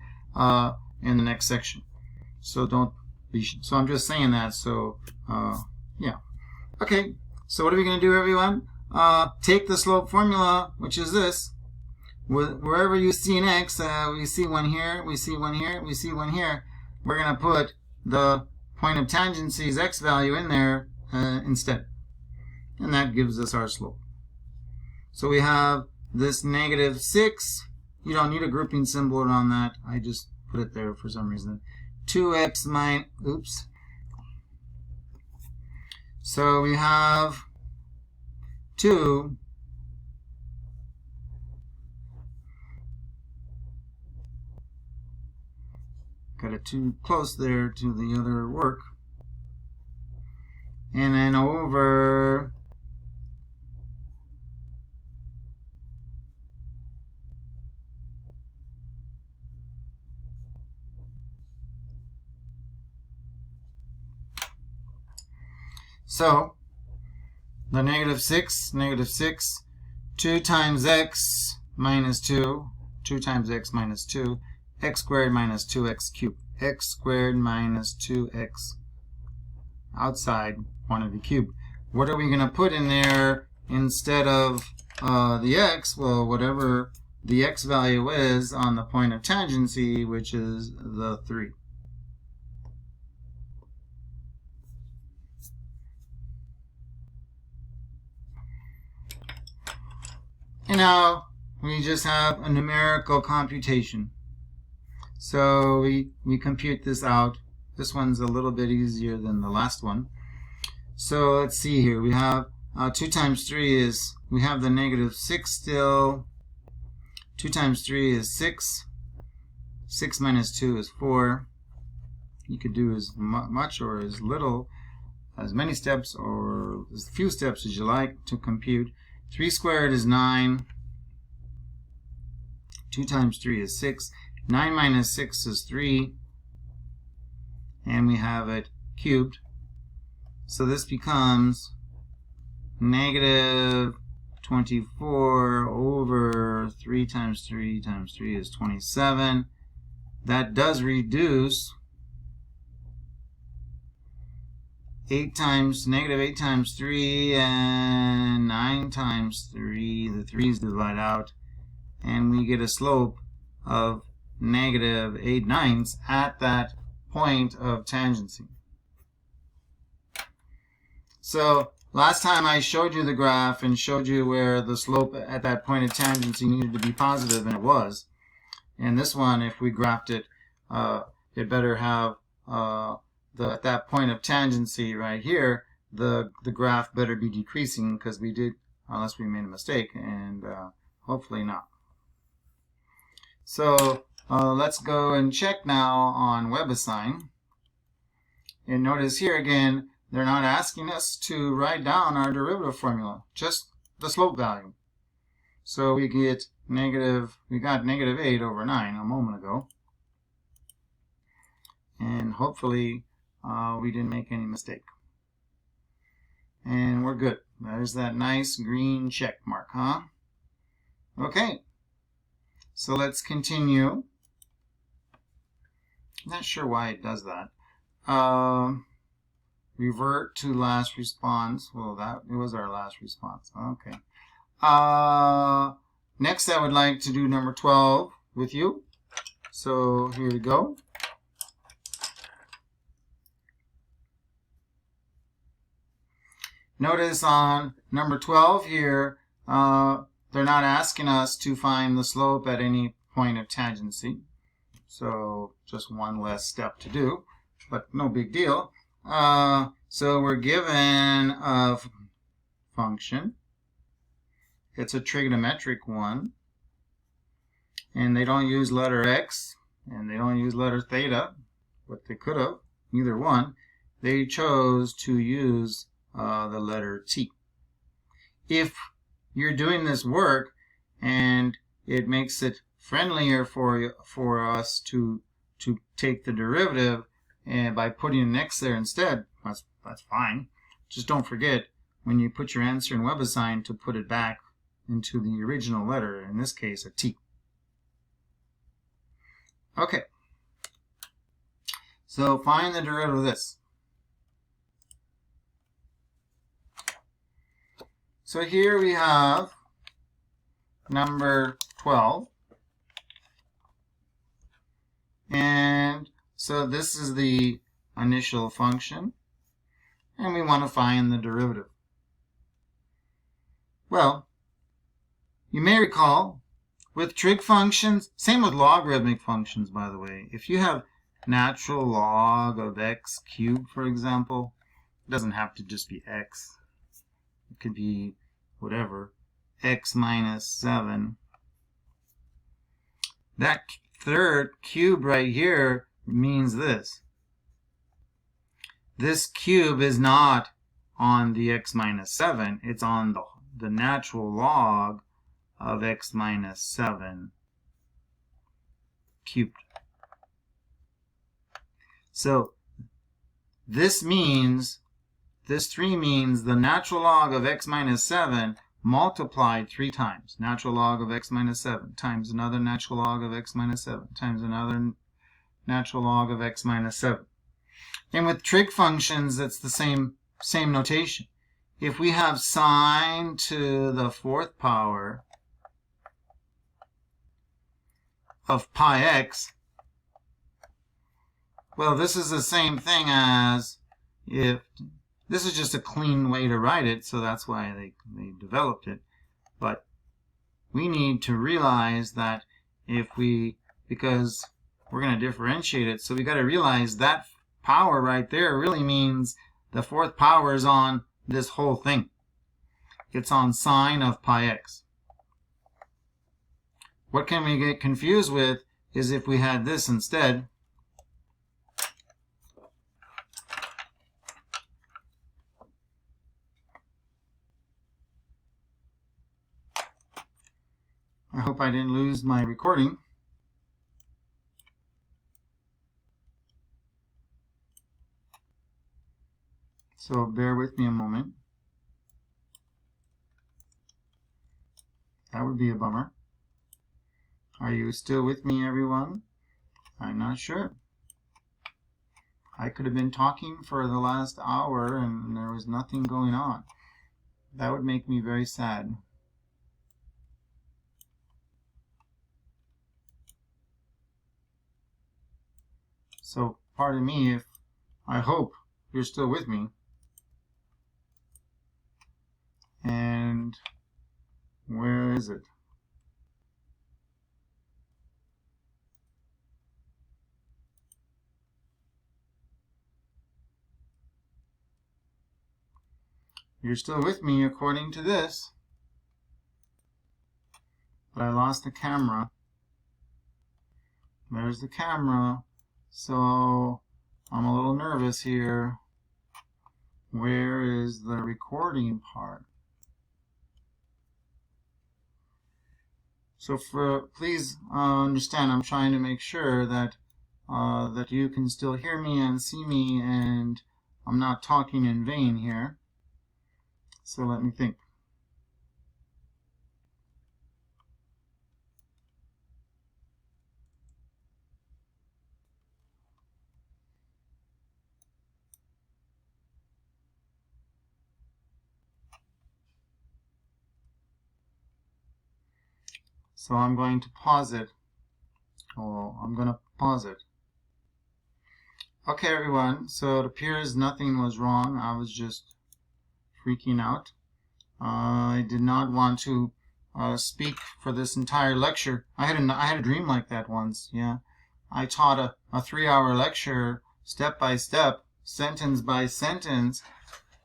Speaker 1: in the next section. So so I'm just saying that. So yeah. Okay. So what are we going to do, everyone? Take the slope formula, which is this. Wherever you see an x, we see one here, we see one here, we see one here. We're going to put the point of tangency's x value in there instead. And that gives us our slope. So we have this -6. You don't need a grouping symbol on that. I just put it there for some reason. 2x minus, oops. So we have 2 got it too close there to the other work. And then over so the -6, 2 times x minus 2, 2 times x minus 2, x squared minus 2x cubed. X squared minus 2x outside quantity cubed. What are we going to put in there instead of the x? Well, whatever the x value is on the point of tangency, which is the 3. And now we just have a numerical computation. So we compute this out. This one's a little bit easier than the last one. So let's see here. We have 2 times 3 is, we have the -6 still. 2 times 3 is 6. 6 minus 2 is 4. You could do as much or as little, as many steps or as few steps as you like to compute. 3 squared is 9. 2 times 3 is 6. 9 minus 6 is 3, and we have it cubed. So this becomes -24 over 3 times 3 times 3 is 27. That does reduce. -8 times 3 and 9 times 3. The 3's divide out, and we get a slope of negative 8/9 at that point of tangency. So last time I showed you the graph and showed you where the slope at that point of tangency needed to be positive, and it was. And this one, if we graphed it, it better have at that point of tangency right here, the graph better be decreasing, because we did, unless we made a mistake, and hopefully not. So let's go and check now on WebAssign. And notice here again, they're not asking us to write down our derivative formula, just the slope value. So we got negative 8/9 a moment ago. And hopefully we didn't make any mistake. And we're good. There's that nice green check mark, huh? Okay. So let's continue. Not sure why it does that. Revert to last response. Well, it was our last response. Okay. Next, I would like to do number 12 with you. So here we go. Notice on number 12 here, they're not asking us to find the slope at any point of tangency. So just one less step to do, but no big deal. So we're given a function. It's a trigonometric one. And they don't use letter x, and they don't use letter theta, but they could have, neither one. They chose to use the letter t. If you're doing this work and it makes it friendlier for us to take the derivative and by putting an x there instead, that's fine. Just don't forget when you put your answer in WebAssign to put it back into the original letter, in this case a t. Okay. So find the derivative of this. So here we have number 12. And so this is the initial function. And we want to find the derivative. Well, you may recall with trig functions, same with logarithmic functions, by the way. If you have natural log of x cubed, for example, it doesn't have to just be x. It could be whatever, x minus 7. That third cube right here means this. This cube is not on the x minus 7. It's on the natural log of x minus 7 cubed. So this 3 means the natural log of x minus 7 multiplied 3 times. Natural log of x minus 7 times another natural log of x minus 7 times another natural log of x minus 7. And with trig functions, it's the same notation. If we have sine to the 4th power of pi x, well, this is the same thing as if this is just a clean way to write it, so that's why they developed it. But we need to realize that because we're going to differentiate it, so we got to realize that power right there really means the 4th power is on this whole thing. It's on sine of pi x. What can we get confused with is if we had this instead. I hope I didn't lose my recording. So bear with me a moment. That would be a bummer. Are you still with me, everyone? I'm not sure. I could have been talking for the last hour and there was nothing going on. That would make me very sad. So pardon me if I hope you're still with me. And where is it? You're still with me according to this. But I lost the camera. There's the camera. So I'm a little nervous here. Where is the recording part? So please understand, I'm trying to make sure that that you can still hear me and see me, and I'm not talking in vain here. So let me think. So I'm going to pause it. Oh, I'm going to pause it. Okay, everyone. So it appears nothing was wrong. I was just freaking out. I did not want to speak for this entire lecture. I had a dream like that once. Yeah, I taught a 3-hour lecture, step by step, sentence by sentence,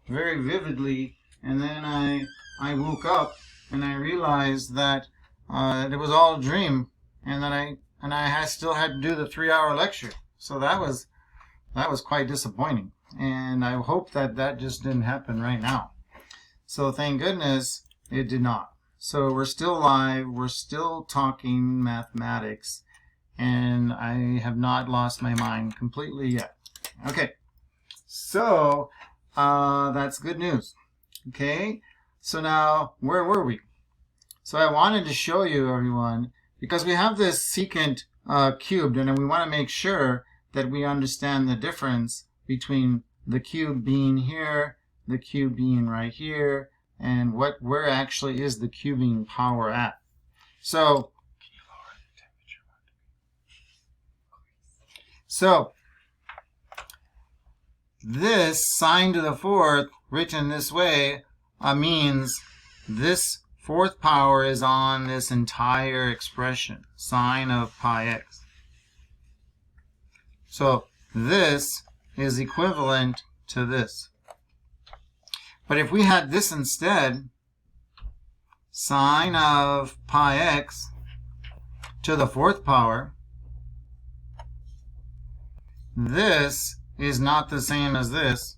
Speaker 1: very vividly, and then I woke up and I realized that it was all a dream, and that I still had to do the 3-hour lecture. So that was quite disappointing, and I hope that just didn't happen right now. So thank goodness it did not. So we're still live, we're still talking mathematics, and I have not lost my mind completely yet. Okay, so that's good news. Okay, so now where were we? So I wanted to show you, everyone, because we have this secant cubed, and we want to make sure that we understand the difference between the cube being here, the cube being right here, and where actually is the cubing power at. So this sine to the fourth, written this way, means this fourth power is on this entire expression, sine of pi x. So this is equivalent to this. But if we had this instead, sine of pi x to the fourth power, this is not the same as this,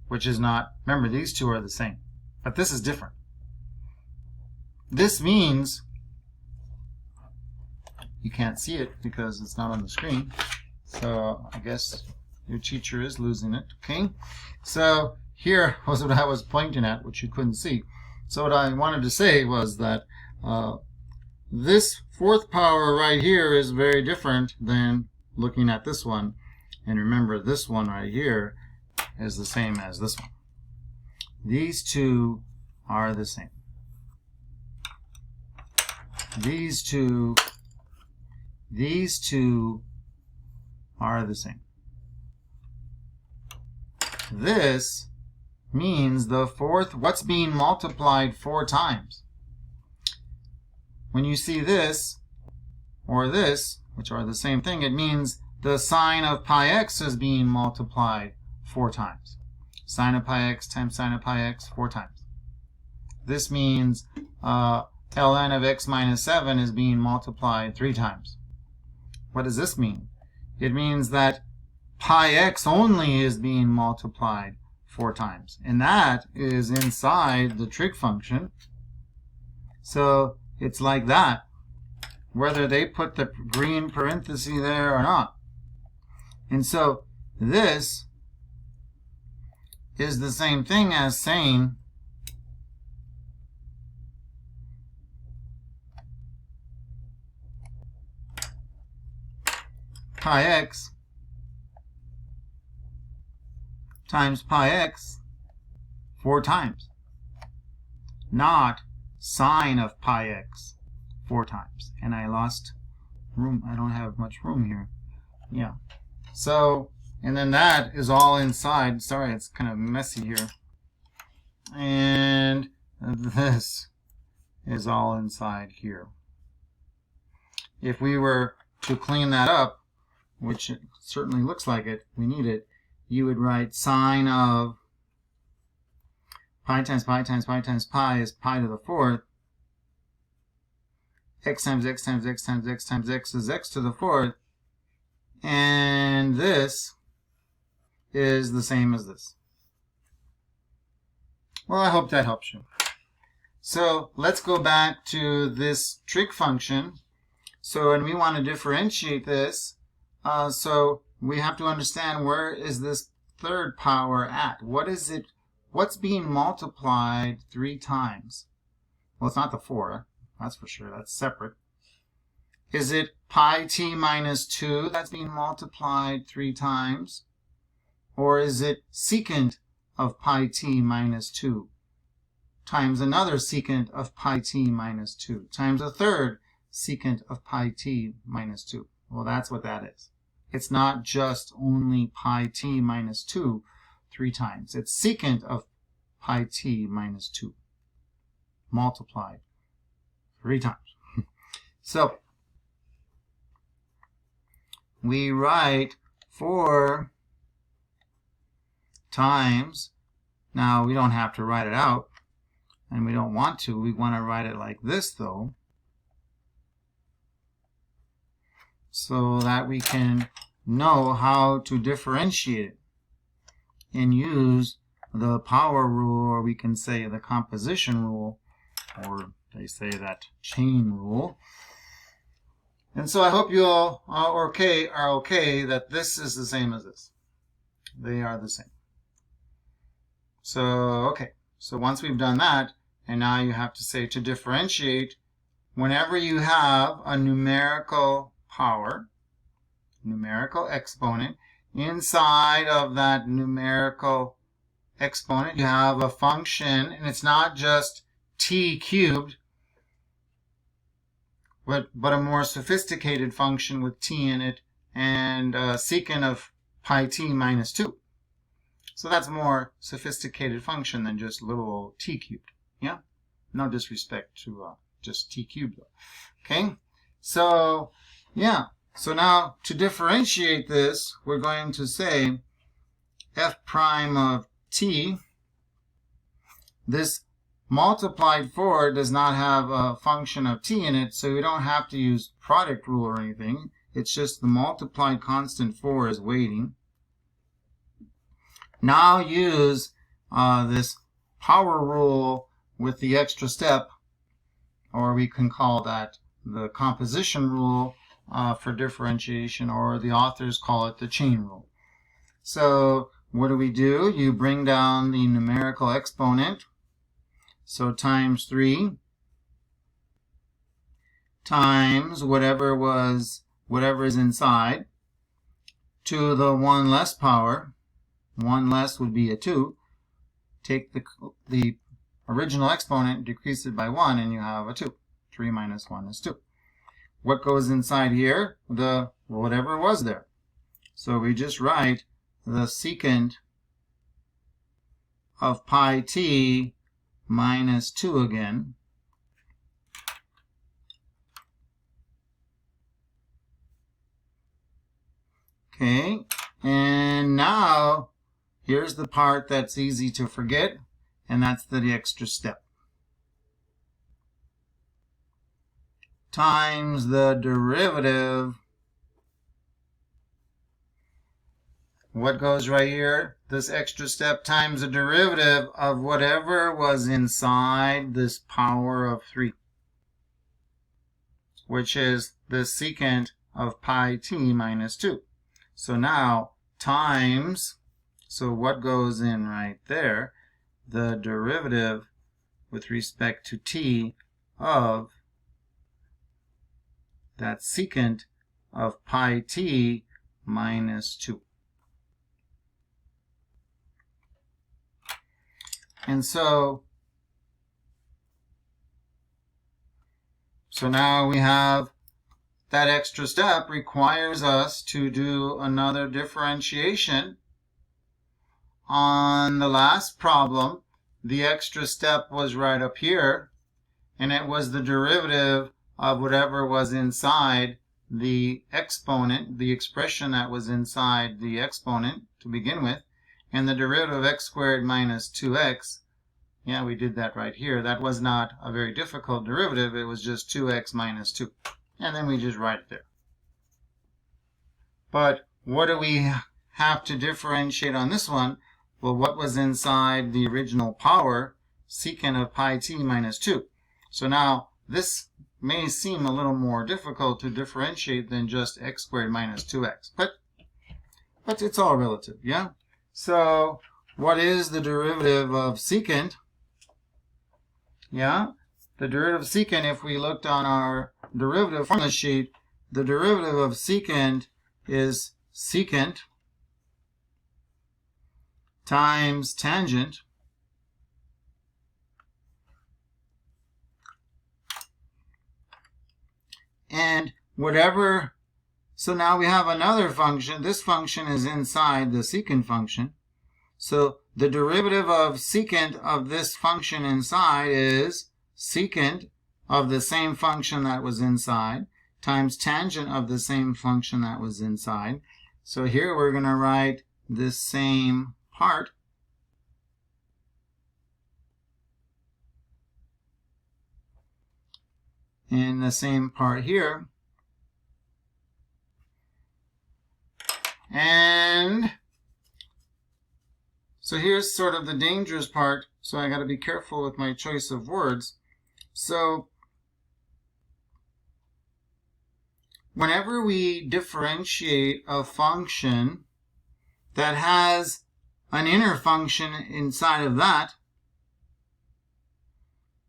Speaker 1: which is not, remember these two are the same, but this is different. This means, you can't see it because it's not on the screen, so I guess your teacher is losing it, okay? So here was what I was pointing at, which you couldn't see. So what I wanted to say was that this fourth power right here is very different than looking at this one. And remember, this one right here is the same as this one. These two are the same. These two are the same. This means the fourth, what's being multiplied 4 times? When you see this or this, which are the same thing, it means the sine of pi x is being multiplied 4 times. Sine of pi x times sine of pi x 4 times. This means ln of x minus 7 is being multiplied 3 times. What does this mean? It means that pi x only is being multiplied 4 times. And that is inside the trig function. So it's like that, whether they put the green parenthesis there or not. And so this is the same thing as saying pi x times pi x 4 times, not sine of pi x 4 times. And I lost room. I don't have much room here. Yeah. So, and then that is all inside. Sorry, it's kind of messy here. And this is all inside here. If we were to clean that up, which it certainly looks like it, we need it, you would write sine of pi times pi times pi times pi is pi to the fourth. X times x times x times x times x is x to the fourth. And this is the same as this. Well, I hope that helps you. So let's go back to this trig function. So, and we want to differentiate this. So we have to understand, where is this third power at? What is it? What's being multiplied 3 times? Well, it's not the 4. That's for sure. That's separate. Is it pi t minus 2 that's being multiplied 3 times? Or is it secant of pi t minus 2 times another secant of pi t minus 2 times a third secant of pi t minus 2? Well, that's what that is. It's not just only pi t minus 2 3 times. It's secant of pi t minus 2 multiplied 3 times. So we write 4 times. Now we don't have to write it out, and we don't want to. We want to write it like this, though, so that we can know how to differentiate it and use the power rule, or we can say the composition rule, or they say that chain rule. And so I hope you all are okay that this is the same as this. They are the same. So, okay. So once we've done that, and now you have to say to differentiate, whenever you have a numerical power, numerical exponent, inside of that numerical exponent you have a function, and it's not just t cubed, but a more sophisticated function with t in it, and secant of pi t minus 2. So that's a more sophisticated function than just little old t cubed. Yeah? No disrespect to just t cubed, though. Okay? So, yeah. So now, to differentiate this, we're going to say f prime of t. This multiplied 4 does not have a function of t in it, so we don't have to use product rule or anything. It's just the multiplied constant 4 is waiting. Now use this power rule with the extra step, or we can call that the composition rule for differentiation, or the authors call it the chain rule. So what do? You bring down the numerical exponent. So times 3 times whatever is inside to the 1 less power. 1 less would be a 2. Take the original exponent, decrease it by 1, and you have a 2. 3 minus 1 is 2. What goes inside here? The whatever was there. So we just write the secant of pi t minus 2 again. Okay, and now here's the part that's easy to forget, and that's the extra step. Times the derivative. What goes right here? This extra step times the derivative of whatever was inside this power of 3, which is the secant of pi t minus 2. So now times, so what goes in right there? The derivative with respect to t of that secant of pi t minus 2. And so now we have that extra step requires us to do another differentiation. On the last problem, the extra step was right up here, and it was the derivative of whatever was inside the exponent, the expression that was inside the exponent to begin with, and the derivative of x squared minus 2x. Yeah, we did that right here. That was not a very difficult derivative. It was just 2x minus 2. And then we just write it there. But what do we have to differentiate on this one? Well, what was inside the original power, secant of pi t minus 2? So now this may seem a little more difficult to differentiate than just x squared minus 2x. But it's all relative, yeah? So what is the derivative of secant? Yeah, the derivative of secant, if we looked on our derivative formula sheet, the derivative of secant is secant times tangent and whatever. So now we have another function. This function is inside the secant function. So the derivative of secant of this function inside is secant of the same function that was inside times tangent of the same function that was inside. So here we're going to write this same part. And the same part here. And so here's sort of the dangerous part, so I got to be careful with my choice of words. So whenever we differentiate a function that has an inner function inside of that,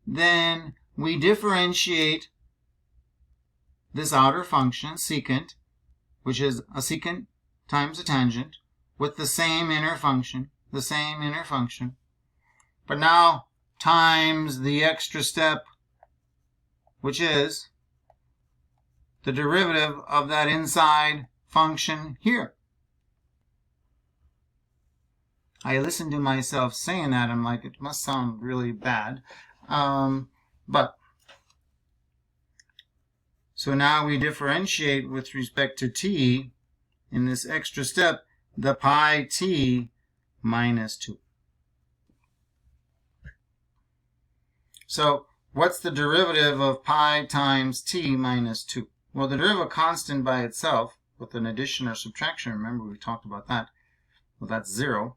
Speaker 1: then we differentiate this outer function, secant, which is a secant times a tangent, with the same inner function, but now times the extra step, which is the derivative of that inside function here. I listened to myself saying that, I'm like, it must sound really bad. But so now we differentiate with respect to t in this extra step, the pi t minus 2. So what's the derivative of pi times t minus 2? Well, the derivative of constant by itself with an addition or subtraction, remember we talked about that, well, that's 0.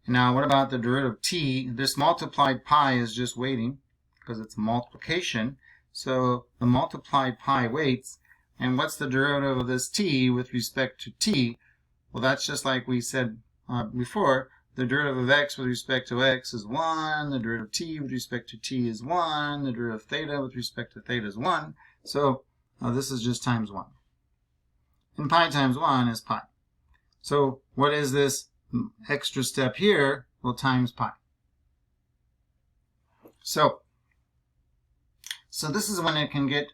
Speaker 1: Now what about the derivative of t? This multiplied pi is just waiting because it's multiplication. So the multiplied pi waits. And what's the derivative of this t with respect to t? Well, that's just like we said before. The derivative of x with respect to x is 1. The derivative of t with respect to t is 1. The derivative of theta with respect to theta is 1. So this is just times 1. And pi times 1 is pi. So what is this extra step here? Well, times pi. So this is when it can get,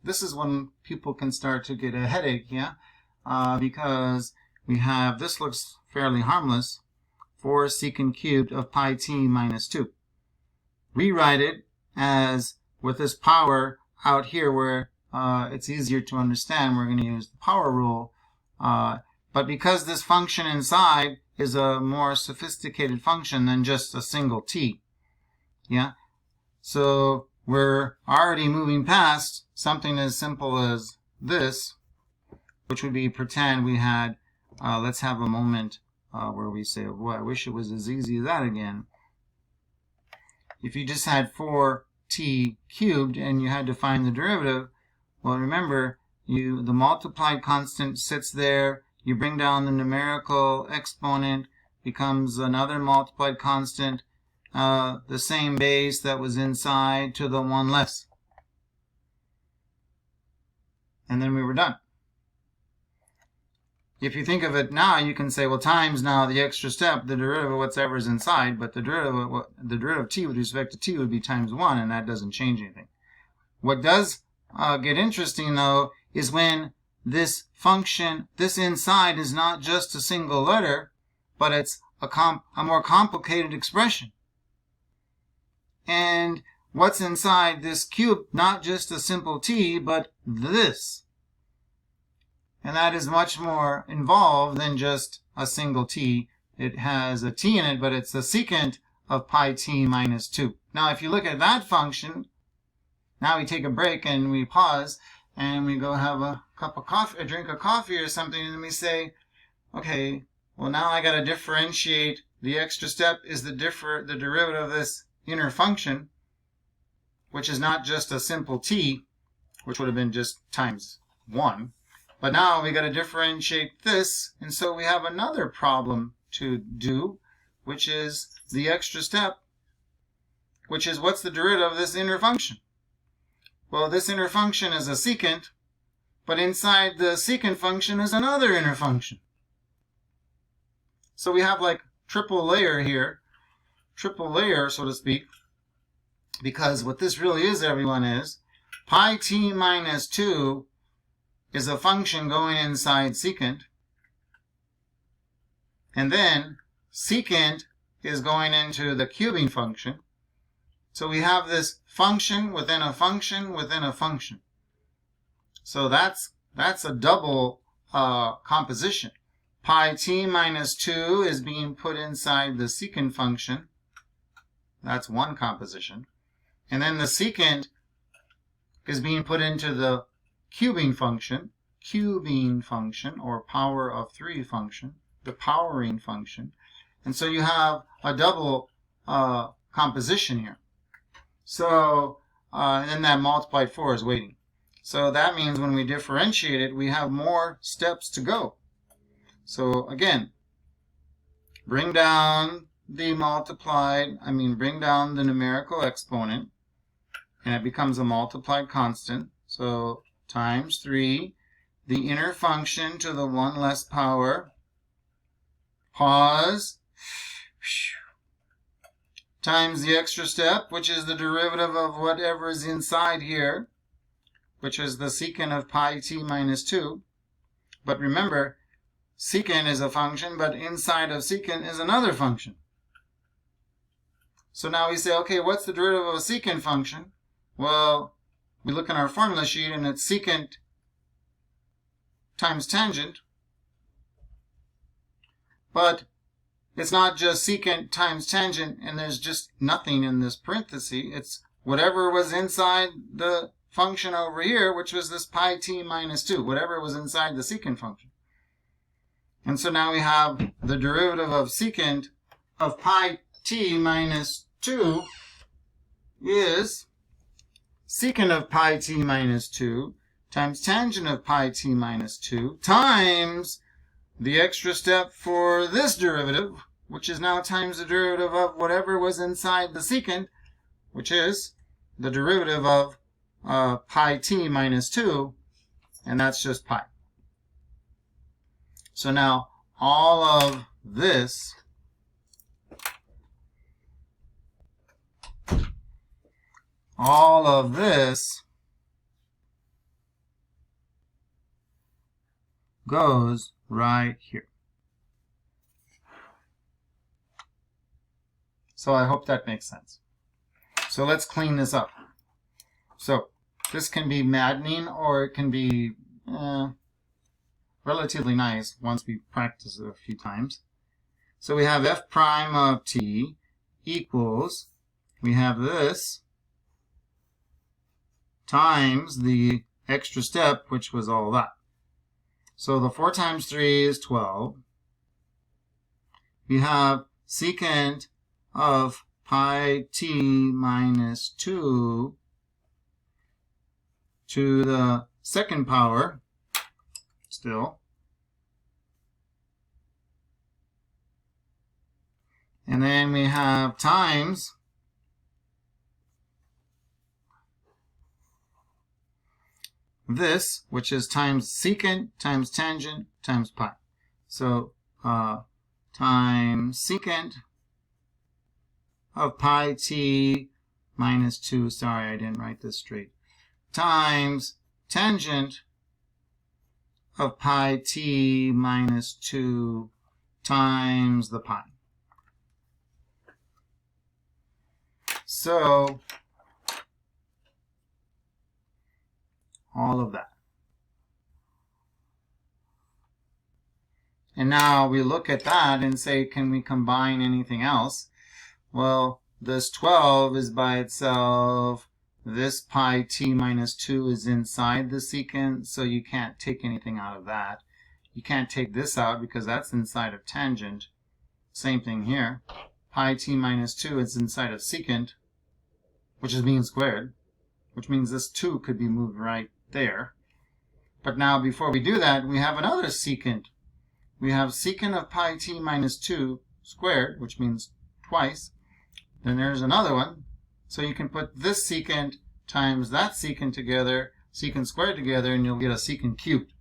Speaker 1: this is when people can start to get a headache, yeah? Because we have, this looks fairly harmless, 4 secant cubed of pi t minus 2. Rewrite it as, with this power out here where it's easier to understand, we're going to use the power rule. But because this function inside is a more sophisticated function than just a single t, yeah? So we're already moving past something as simple as this, which would be pretend we had, let's have a moment where we say, oh boy, I wish it was as easy as that again. If you just had 4t cubed and you had to find the derivative, well, remember, the multiplied constant sits there, you bring down the numerical exponent, becomes another multiplied constant, the same base that was inside to the one less. And then we were done. If you think of it now, you can say, well, times now the extra step, the derivative of whatever is inside, but the derivative of t with respect to t would be times 1, and that doesn't change anything. What does get interesting, though, is when this function, this inside, is not just a single letter, but it's a more complicated expression. And what's inside this cube? Not just a simple t, but this. And that is much more involved than just a single t. It has a t in it, but it's the secant of pi t minus 2. Now, if you look at that function, now we take a break and we pause and we go have a cup of coffee, a drink of coffee or something, and we say, okay, well, now I got to differentiate. The extra step is the derivative of this inner function, which is not just a simple t, which would have been just times 1. But now we got to differentiate this, and so we have another problem to do, which is the extra step, which is what's the derivative of this inner function? Well, this inner function is a secant, but inside the secant function is another inner function. So we have like triple layer here, triple layer, so to speak, because what this really is, everyone, is pi t minus 2 is a function going inside secant, and then secant is going into the cubing function. So we have this function within a function within a function. So that's a double composition. Pi t minus 2 is being put inside the secant function. That's one composition. And then the secant is being put into the cubing function, or power of 3 function, the powering function. And so you have a double composition here. So, and then that multiplied 4 is waiting. So that means when we differentiate it, we have more steps to go. So again, bring down the bring down the numerical exponent, and it becomes a multiplied constant. So times 3, the inner function to the 1 less power, pause, times the extra step, which is the derivative of whatever is inside here, which is the secant of pi t minus 2. But remember, secant is a function, but inside of secant is another function. So now we say, okay, what's the derivative of a secant function? Well, we look in our formula sheet, and it's secant times tangent. But it's not just secant times tangent, and there's just nothing in this parenthesis. It's whatever was inside the function over here, which was this pi t minus 2, whatever was inside the secant function. And so now we have the derivative of secant of pi t minus 2 is secant of pi t minus 2 times tangent of pi t minus 2 times the extra step for this derivative, which is now times the derivative of whatever was inside the secant, which is the derivative of pi t minus 2, and that's just pi. So now all of this goes right here. So I hope that makes sense. So let's clean this up. So this can be maddening, or it can be relatively nice once we practice it a few times. So we have f prime of t equals, we have this times the extra step, which was all that. So the 4 times 3 is 12. We have secant of pi t minus 2 to the second power, still. And then we have times this, which is times secant times tangent times pi. So times secant of pi t minus 2. Sorry, I didn't write this straight. times tangent of pi t minus 2 times the pi. So all of that. And now we look at that and say, can we combine anything else? Well, this 12 is by itself. This pi t minus 2 is inside the secant, so you can't take anything out of that. You can't take this out because that's inside of tangent. Same thing here. Pi t minus 2 is inside of secant, which is being squared, which means this 2 could be moved right there. But now before we do that, we have another secant. We have secant of pi t minus 2 squared, which means twice. Then there's another one. So you can put this secant times that secant together, secant squared together, and you'll get a secant cubed.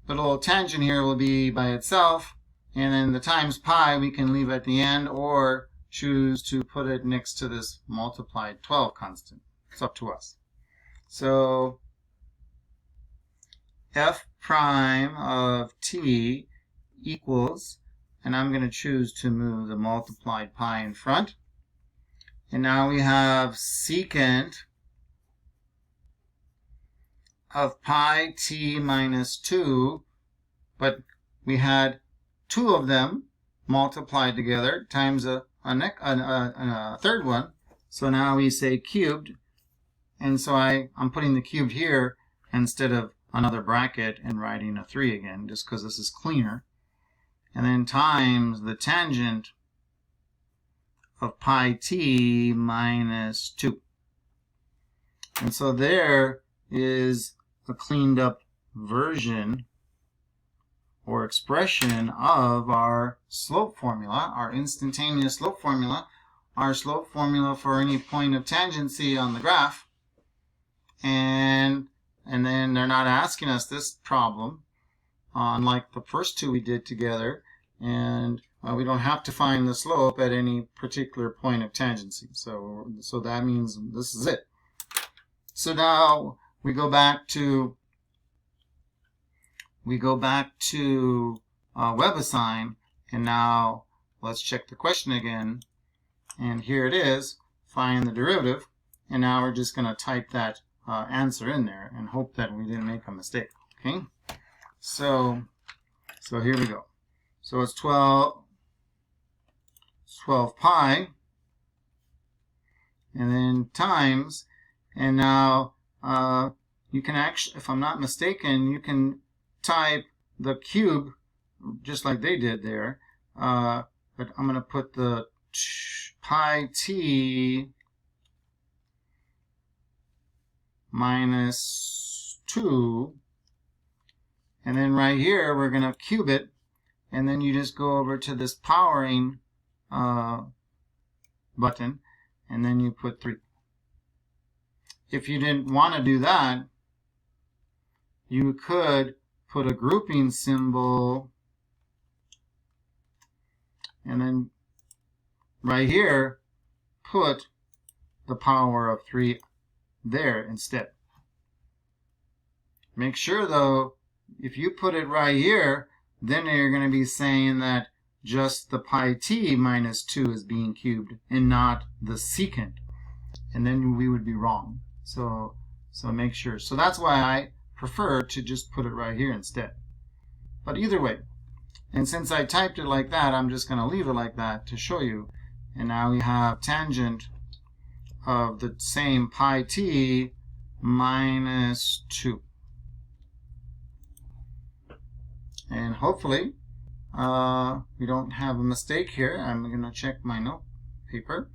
Speaker 1: The little tangent here will be by itself, and then the times pi we can leave at the end or choose to put it next to this multiplied 12 constant. It's up to us. So f prime of t equals, and I'm going to choose to move the multiplied pi in front. And now we have secant of pi t minus 2, but we had 2 of them multiplied together times a third one. So now we say cubed, and so I'm putting the cubed here instead of another bracket and writing a 3 again, just because this is cleaner. And then times the tangent of pi t minus 2. And so there is a cleaned up version or expression of our slope formula, our instantaneous slope formula, our slope formula for any point of tangency on the graph. And then they're not asking us this problem, unlike the first two we did together, and we don't have to find the slope at any particular point of tangency. So that means this is it. So now we go back to WebAssign, and now let's check the question again. And here it is, find the derivative. And now we're just going to type that answer in there and hope that we didn't make a mistake. Okay, so here we go. So it's 12 pi, and then times, and now you can actually, if I'm not mistaken, you can type the cube just like they did there, but I'm going to put the pi t minus 2, and then right here we're going to cube it, and then you just go over to this powering button, and then you put 3. If you didn't want to do that, you could put a grouping symbol, and then right here put the power of 3 there instead. Make sure though, if you put it right here, then you're going to be saying that just the pi t minus 2 is being cubed and not the secant, and then we would be wrong. So make sure. So that's why I prefer to just put it right here instead. But either way, and since I typed it like that, I'm just going to leave it like that to show you. And now we have tangent of the same pi t minus 2. And hopefully we don't have a mistake here. I'm going to check my note paper,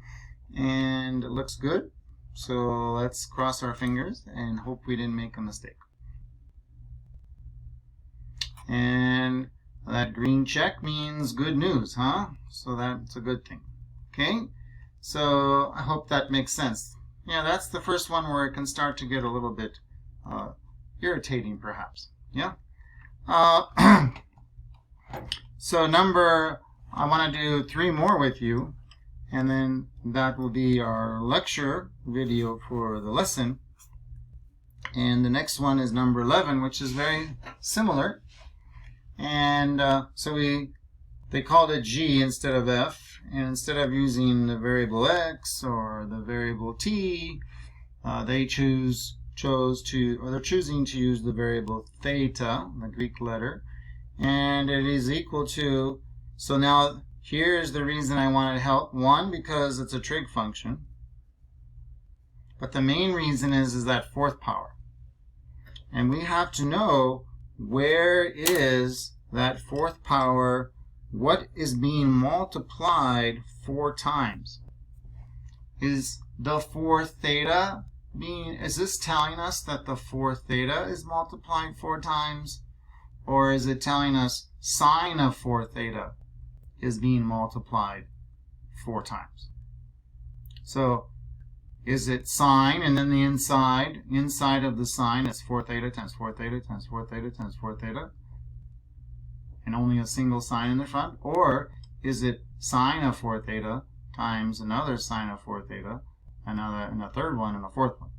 Speaker 1: and it looks good. So let's cross our fingers and hope we didn't make a mistake. And that green check means good news, huh? So that's a good thing. Okay, so I hope that makes sense. Yeah, that's the first one where it can start to get a little bit irritating perhaps. Yeah. So I want to do 3 more with you, and then that will be our lecture video for the lesson. And the next one is number 11, which is very similar. And so they called it G instead of F, and instead of using the variable X or the variable T, they're choosing to use the variable theta, the Greek letter, and it is equal to, so now here's the reason I wanted help. One, because it's a trig function, but the main reason is that fourth power. And we have to know where is that fourth power, what is being multiplied 4 times. Is the 4 theta is this telling us that the 4 theta is multiplied 4 times? Or is it telling us sine of 4 theta is being multiplied 4 times? So is it sine, and then the inside of the sine is 4 theta times 4 theta times 4 theta times 4 theta, and only a single sine in the front? Or is it sine of 4 theta times another sine of 4 theta, and a third one, and a fourth one?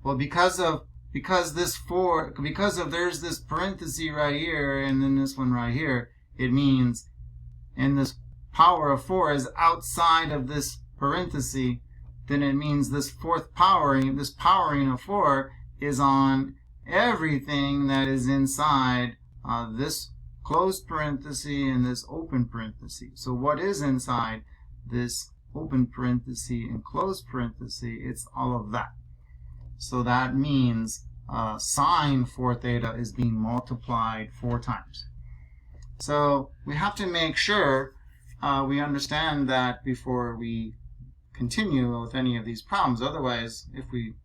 Speaker 1: Well, because there's this parenthesis right here, and then this one right here, it means, and this power of 4 is outside of this parenthesis, then it means this powering of 4 is on everything that is inside this closed parenthesis and this open parenthesis. So what is inside this open parenthesis and closed parenthesis? It's all of that. So that means sine 4 theta is being multiplied 4 times. So we have to make sure we understand that before we continue with any of these problems. Otherwise, if we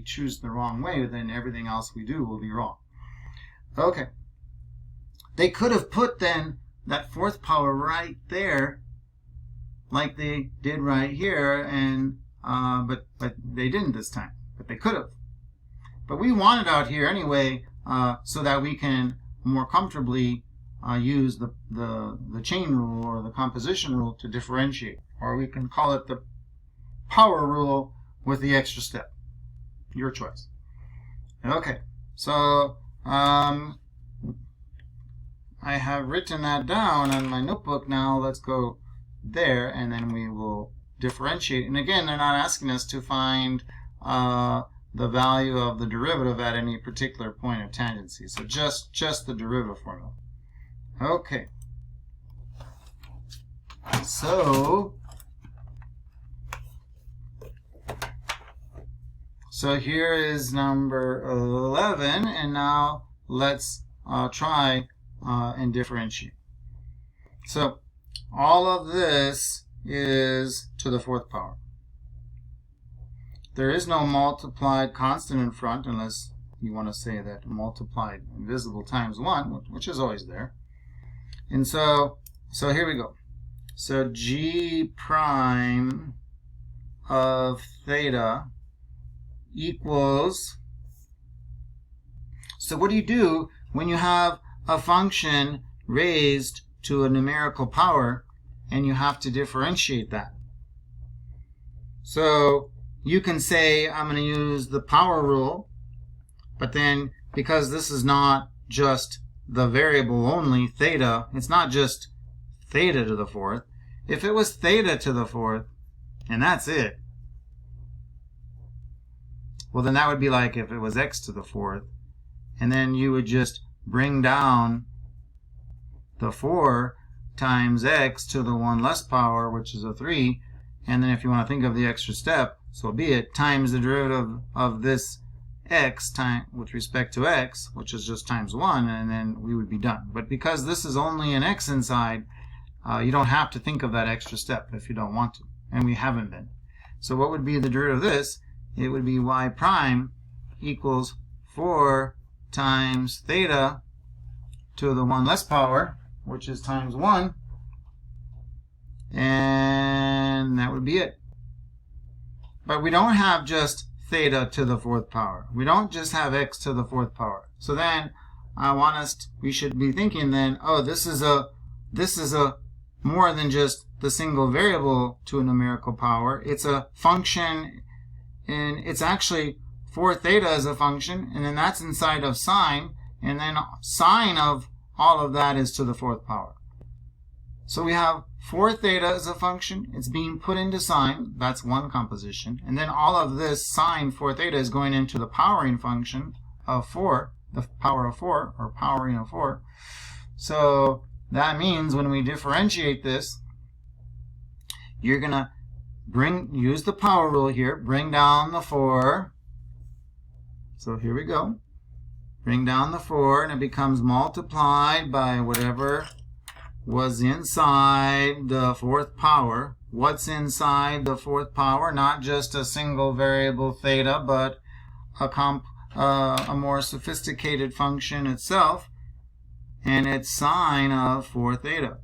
Speaker 1: choose the wrong way, then everything else we do will be wrong. Okay. They could have put then that fourth power right there, like they did right here, and but they didn't this time. But they could have. But we want it out here anyway, so that we can more comfortably use the chain rule or the composition rule to differentiate, or we can call it the power rule with the extra step. Your choice. Okay, so I have written that down on my notebook. Now let's go there, and then we will differentiate. And again, they're not asking us to find the value of the derivative at any particular point of tangency. So just the derivative formula. Okay. So here is number 11, and now let's try and differentiate. So all of this is to the fourth power. There is no multiplied constant in front, unless you want to say that multiplied invisible times 1, which is always there. And so here we go. So G prime of theta equals, so what do you do when you have a function raised to a numerical power and you have to differentiate that? So you can say, I'm going to use the power rule, but then because this is not just the variable only, theta, it's not just theta to the fourth. If it was theta to the fourth, and that's it, well, then that would be like if it was x to the fourth, and then you would just bring down the 4 times x to the 1 less power, which is a 3, and then if you want to think of the extra step, so be it, times the derivative of this x time with respect to x, which is just times 1, and then we would be done. But because this is only an x inside, you don't have to think of that extra step if you don't want to, and we haven't been. So what would be the derivative of this? It would be y prime equals 4 times theta to the 1 less power, which is times 1, and that would be it. But we don't have just theta to the 4th power. We don't just have x to the 4th power. So then we should be thinking then, oh, this is a more than just the single variable to a numerical power. It's a function, and it's actually 4 theta is a function, and then that's inside of sine, and then sine of all of that is to the 4th power. So we have 4 theta as a function. It's being put into sine. That's one composition. And then all of this sine 4 theta is going into the powering function of 4, the power of 4, or powering of 4. So that means when we differentiate this, you're going to use the power rule here, bring down the 4. So here we go. Bring down the 4, and it becomes multiplied by whatever was inside the 4th power. What's inside the 4th power? Not just a single variable theta, but a more sophisticated function itself, and it's sine of 4 theta.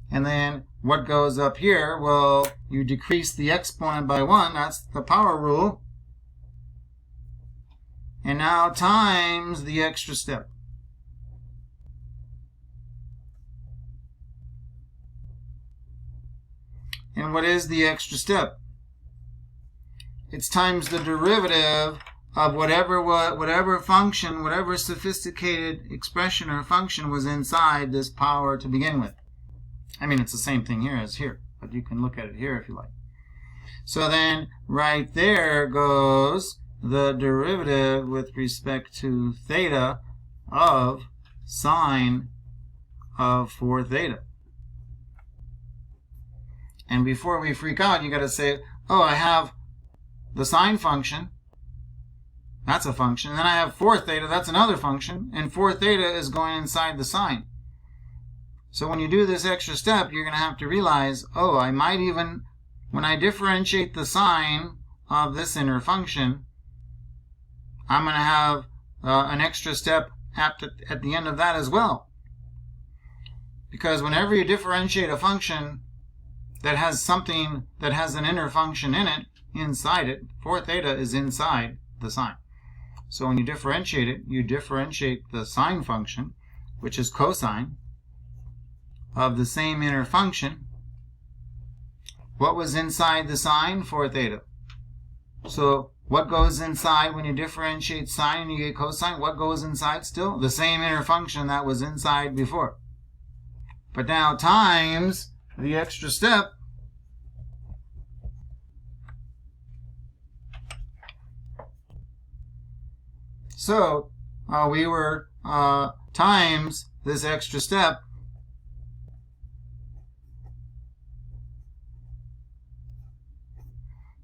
Speaker 1: And then what goes up here? Well, you decrease the exponent by 1. That's the power rule. And now times the extra step. And what is the extra step? It's times the derivative of whatever function, whatever sophisticated expression or function was inside this power to begin with. I mean, it's the same thing here as here, but you can look at it here if you like. So then right there goes the derivative with respect to theta of sine of 4 theta. And before we freak out, you got to say, oh, I have the sine function. That's a function. And then I have 4 theta. That's another function. And 4 theta is going inside the sine. So when you do this extra step, you're going to have to realize, oh, I might even, when I differentiate the sine of this inner function, I'm going to have an extra step at the end of that as well. Because whenever you differentiate a function that has something that has an inner function in it, inside it, 4 theta is inside the sine. So when you differentiate it, you differentiate the sine function, which is cosine, of the same inner function. What was inside the sine? 4 theta. So what goes inside when you differentiate sine and you get cosine? What goes inside still? The same inner function that was inside before. But now times the extra step. So we were times this extra step,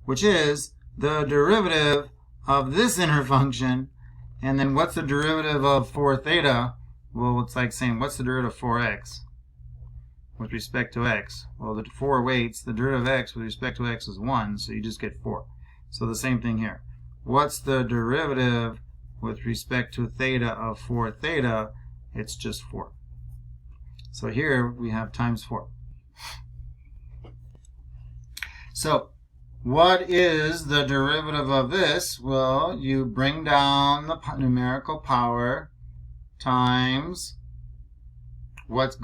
Speaker 1: which is the derivative of this inner function. And then what's the derivative of 4 theta? Well, it's like saying, what's the derivative of 4x with respect to x? Well, the 4 weights, the derivative of x with respect to x is 1, so you just get 4. So the same thing here. What's the derivative with respect to theta of 4 theta? It's just 4. So here we have times 4. So what is the derivative of this? Well, you bring down the numerical power times what's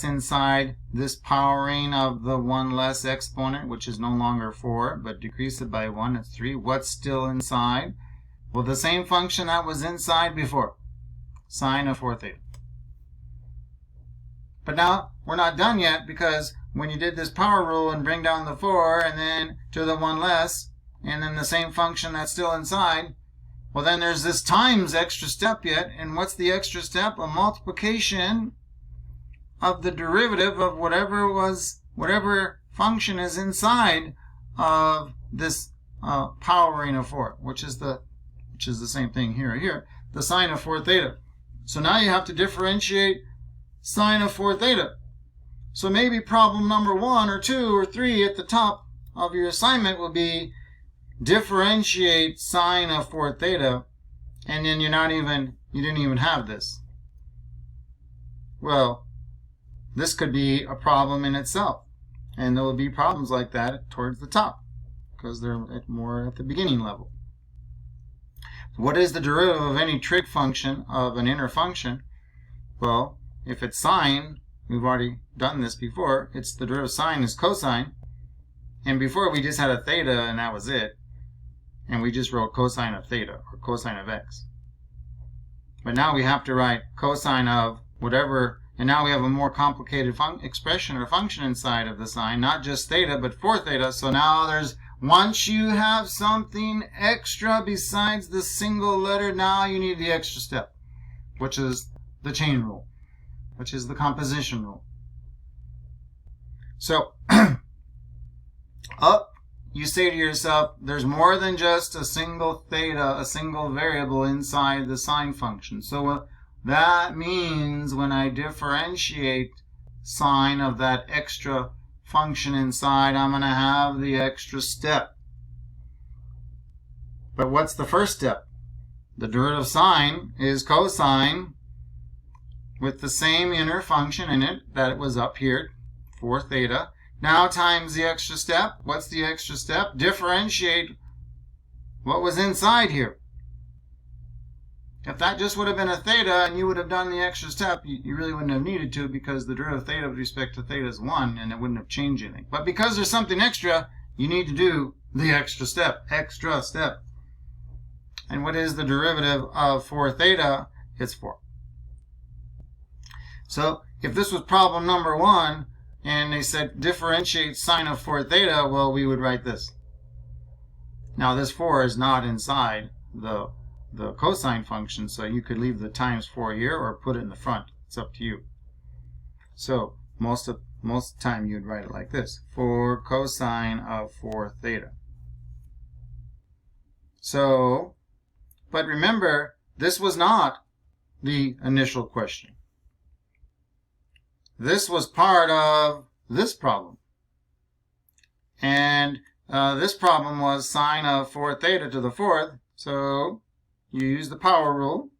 Speaker 1: inside this powering of the 1 less exponent, which is no longer 4, but decrease it by 1, it's 3. What's still inside? Well, the same function that was inside before, sine of 4 theta. But now we're not done yet, because when you did this power rule and bring down the 4 and then to the 1 less, and then the same function that's still inside, well, then there's this times extra step yet. And what's the extra step? A multiplication of the derivative of whatever function is inside of this powering of 4, which is the same thing here, the sine of 4 theta. So now you have to differentiate sine of 4 theta. So maybe problem number 1 or 2 or 3 at the top of your assignment will be differentiate sine of 4 theta, and then you didn't even have this. Well, this could be a problem in itself, and there will be problems like that towards the top because they're more at the beginning level. What is the derivative of any trig function of an inner function? Well, if it's sine, we've already done this before, it's the derivative of sine is cosine. And before we just had a theta and that was it. And we just wrote cosine of theta or cosine of x. But now we have to write cosine of whatever, and now we have a more complicated expression or function inside of the sine, not just theta, but 4 theta. So now once you have something extra besides the single letter, now you need the extra step, which is the chain rule, which is the composition rule. So, you say to yourself, there's more than just a single theta, a single variable inside the sine function. So that means when I differentiate sine of that extra function inside, I'm going to have the extra step. But what's the first step? The derivative of sine is cosine with the same inner function in it that it was up here, 4 theta. Now times the extra step. What's the extra step? Differentiate what was inside here. If that just would have been a theta and you would have done the extra step, you really wouldn't have needed to, because the derivative of theta with respect to theta is 1 and it wouldn't have changed anything. But because there's something extra, you need to do the extra step. Extra step. And what is the derivative of 4 theta? It's 4. So if this was problem number 1, and they said differentiate sine of 4 theta, well, we would write this. Now this 4 is not inside the cosine function, so you could leave the times 4 here or put it in the front. It's up to you. So most of the time you'd write it like this: 4 cosine of 4 theta. So, but remember, this was not the initial question. This was part of this problem. And this problem was sine of 4 theta to the 4th. So you use the power rule.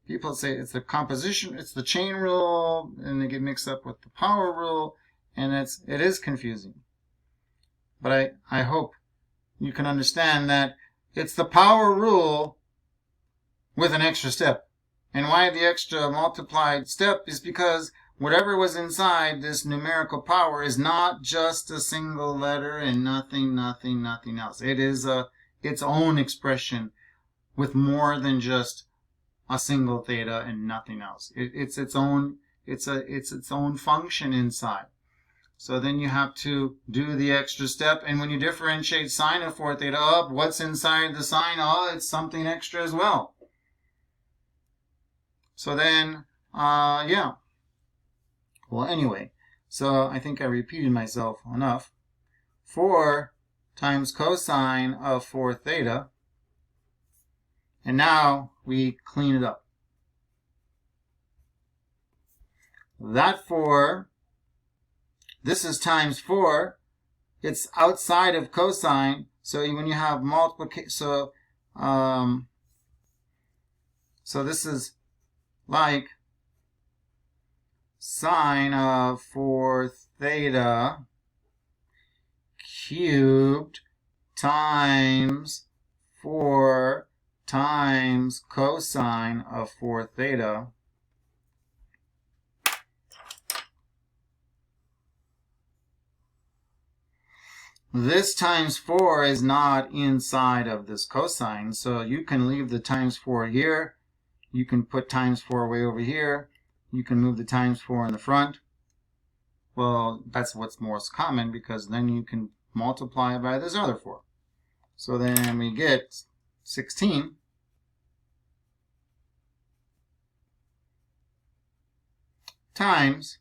Speaker 1: People say it's the composition, it's the chain rule, and they get mixed up with the power rule, and it is confusing. But I hope you can understand that it's the power rule with an extra step. And why the extra multiplied step is because whatever was inside this numerical power is not just a single letter and nothing else. It is its own expression with more than just a single theta and nothing else. It's its own function inside. So then you have to do the extra step, and when you differentiate sine of 4 theta up, what's inside the sine? Oh, it's something extra as well. So then, yeah. Well, anyway, so I think I repeated myself enough. 4 times cosine of 4 theta. And now we clean it up. That 4, this is times 4. It's outside of cosine. So when you have multiplication, so this is like sine of 4 theta cubed times 4 times cosine of 4 theta. This times 4 is not inside of this cosine, so you can leave the times 4 here. You can put times 4 way over here. You can move the times 4 in the front. Well, that's what's most common, because then you can multiply by this other 4. So then we get 16 times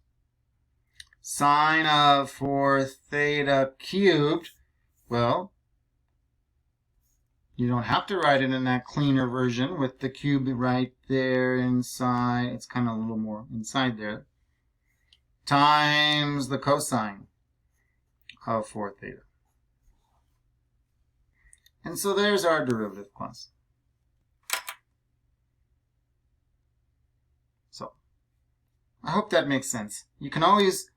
Speaker 1: sine of 4 theta cubed. Well, you don't have to write it in that cleaner version with the cube right there inside. It's kind of a little more inside there. Times the cosine of 4 theta. And so there's our derivative class. So, I hope that makes sense. You can always,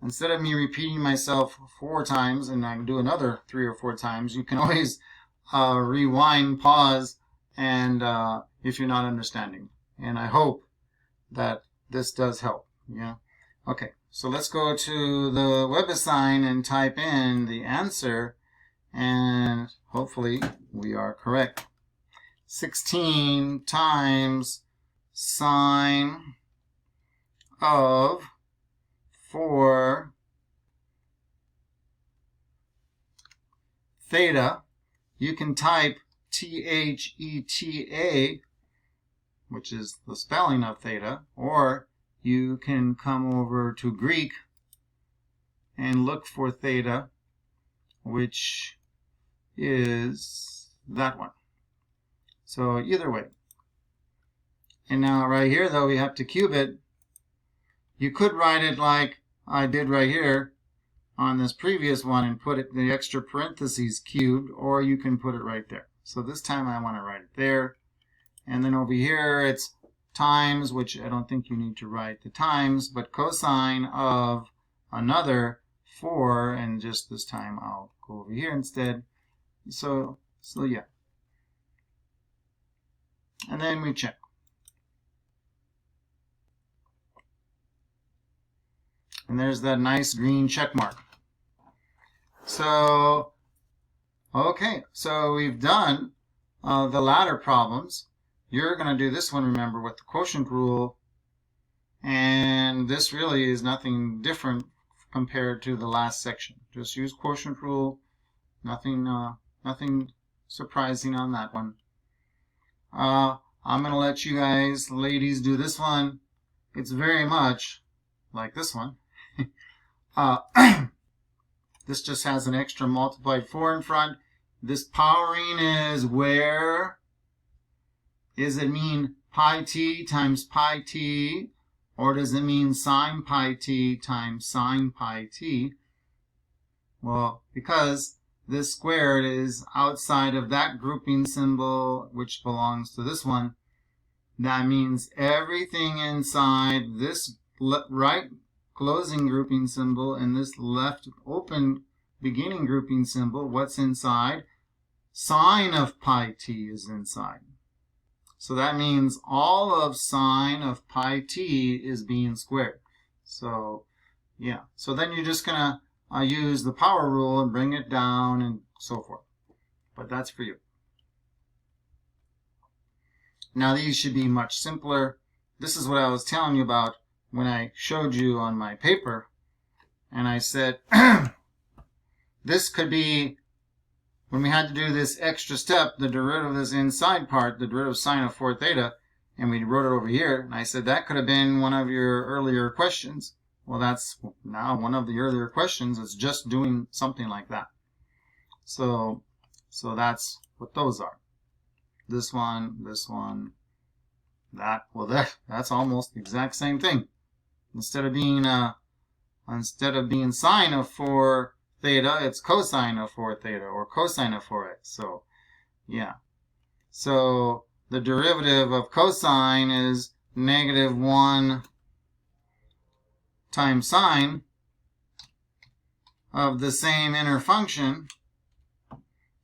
Speaker 1: instead of me repeating myself 4 times and I can do another 3 or 4 times, you can always rewind, pause, and if you're not understanding. And I hope that this does help. Yeah. Okay, so let's go to the WebAssign and type in the answer, and hopefully we are correct. 16 times sine of 4 theta. You can type theta, which is the spelling of theta, or you can come over to Greek and look for theta, which is that one. So either way. And now right here, though, we have to cube it. You could write it like I did right here on this previous one and put it the extra parentheses cubed, or you can put it right there. So this time I want to write it there. And then over here it's times, which I don't think you need to write the times, but cosine of another 4, and just this time I'll go over here instead. So yeah. And then we check. And there's that nice green check mark. So, okay, so we've done the ladder problems. You're going to do this one, remember, with the quotient rule. And this really is nothing different compared to the last section. Just use quotient rule. Nothing surprising on that one. I'm going to let you guys, ladies, do this one. It's very much like this one. This just has an extra multiplied 4 in front. This powering is where? Does it mean pi t times pi t? Or does it mean sine pi t times sine pi t? Well, because this squared is outside of that grouping symbol, which belongs to this one, that means everything inside this right closing grouping symbol and this left open beginning grouping symbol, what's inside? Sine of pi t is inside. So that means all of sine of pi t is being squared. So, yeah. So then you're just going to use the power rule and bring it down and so forth. But that's for you. Now these should be much simpler. This is what I was telling you about when I showed you on my paper. And I said, this could be, when we had to do this extra step, the derivative of this inside part, the derivative of sine of 4 theta, and we wrote it over here, and I said that could have been one of your earlier questions. Well, that's now one of the earlier questions. It's just doing something like that. So that's what those are. This one, that. Well, that's almost the exact same thing. Instead of being sine of 4 theta, it's cosine of 4 theta, or cosine of 4x. So, yeah. So the derivative of cosine is -1 times sine of the same inner function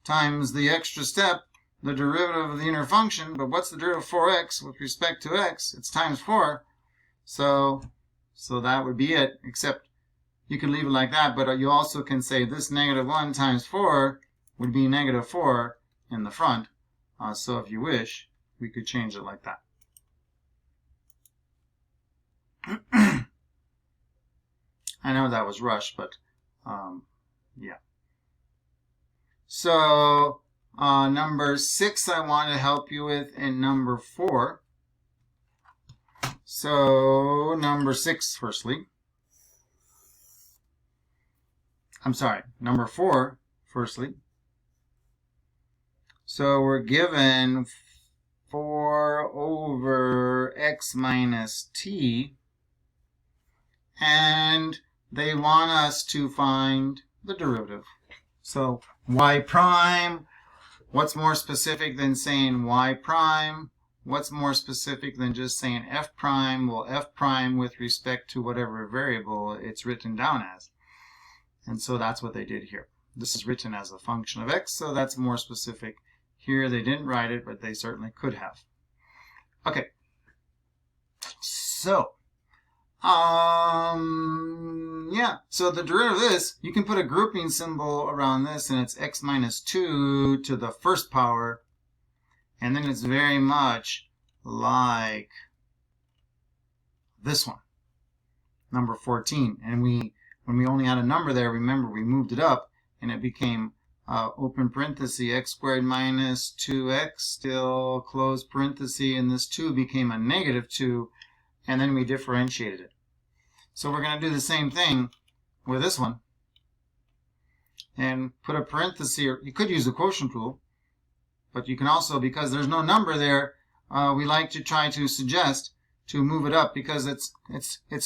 Speaker 1: times the extra step, the derivative of the inner function. But what's the derivative of 4x with respect to x? It's times 4. So that would be it, except you can leave it like that, but you also can say this -1 times 4 would be -4 in the front. So if you wish, we could change it like that. I know that was rushed, but yeah. So number 6 I want to help you with, and number 4. So number 6 firstly. I'm sorry, number 4 firstly. So we're given 4 over x minus t, and they want us to find the derivative. So y prime, what's more specific than saying y prime? What's more specific than just saying f prime? Well, f prime with respect to whatever variable it's written down as. And so that's what they did here. This is written as a function of x, so that's more specific. Here they didn't write it, but they certainly could have. Okay. So Yeah, so the derivative of this, you can put a grouping symbol around this, and it's x minus 2 to the first power, and then it's very much like this one, number 14. And when we only had a number there, remember, we moved it up, and it became open parenthesis, x squared minus 2x, still close parenthesis, and this 2 became a negative 2, and then we differentiated it. So we're going to do the same thing with this one, and put a parenthesis, or you could use the quotient rule, but you can also, because there's no number there, we like to try to suggest to move it up, because it's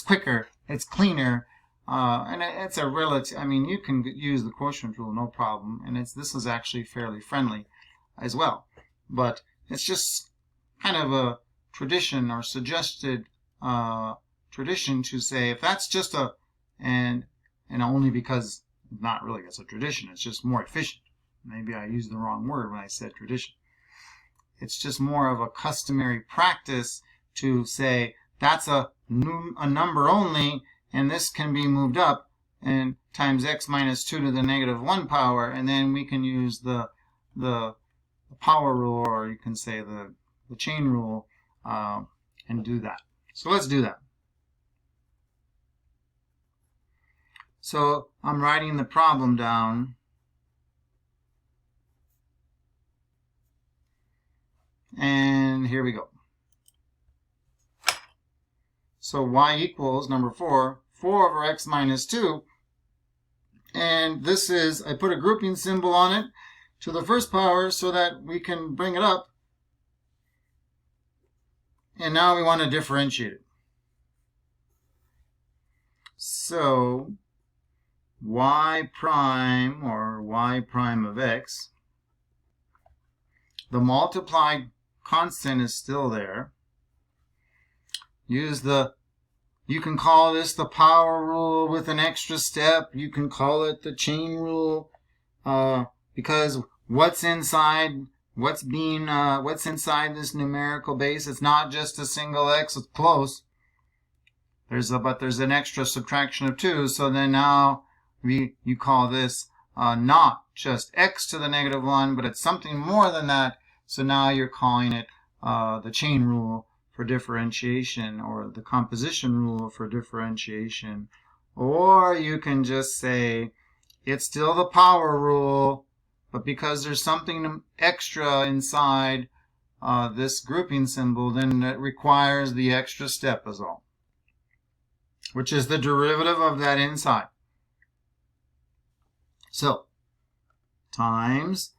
Speaker 1: quicker, it's cleaner, and it's a relative. I mean, you can use the quotient rule, no problem, and this is actually fairly friendly as well. But it's just kind of a tradition or suggested tradition to say, if that's just and only because not really it's a tradition, it's just more efficient. Maybe I used the wrong word when I said tradition. It's just more of a customary practice to say that's a number only, and this can be moved up and times x minus 2 to the negative 1 power, and then we can use the power rule, or you can say the chain rule, and do that. So let's do that. So I'm writing the problem down. And here we go. So y equals number 4 over x minus 2. And this is, I put a grouping symbol on it to the first power so that we can bring it up. And now we want to differentiate it. So y prime, or y prime of x, the multiplied constant is still there. Use you can call this the power rule with an extra step. You can call it the chain rule, because what's inside this numerical base, it's not just a single x, it's close. But there's an extra subtraction of 2, so then now you call this not just x to the negative 1, but it's something more than that. So now you're calling it the chain rule for differentiation, or the composition rule for differentiation. Or you can just say it's still the power rule, but because there's something extra inside this grouping symbol, then it requires the extra step is all, which is the derivative of that inside. So, times,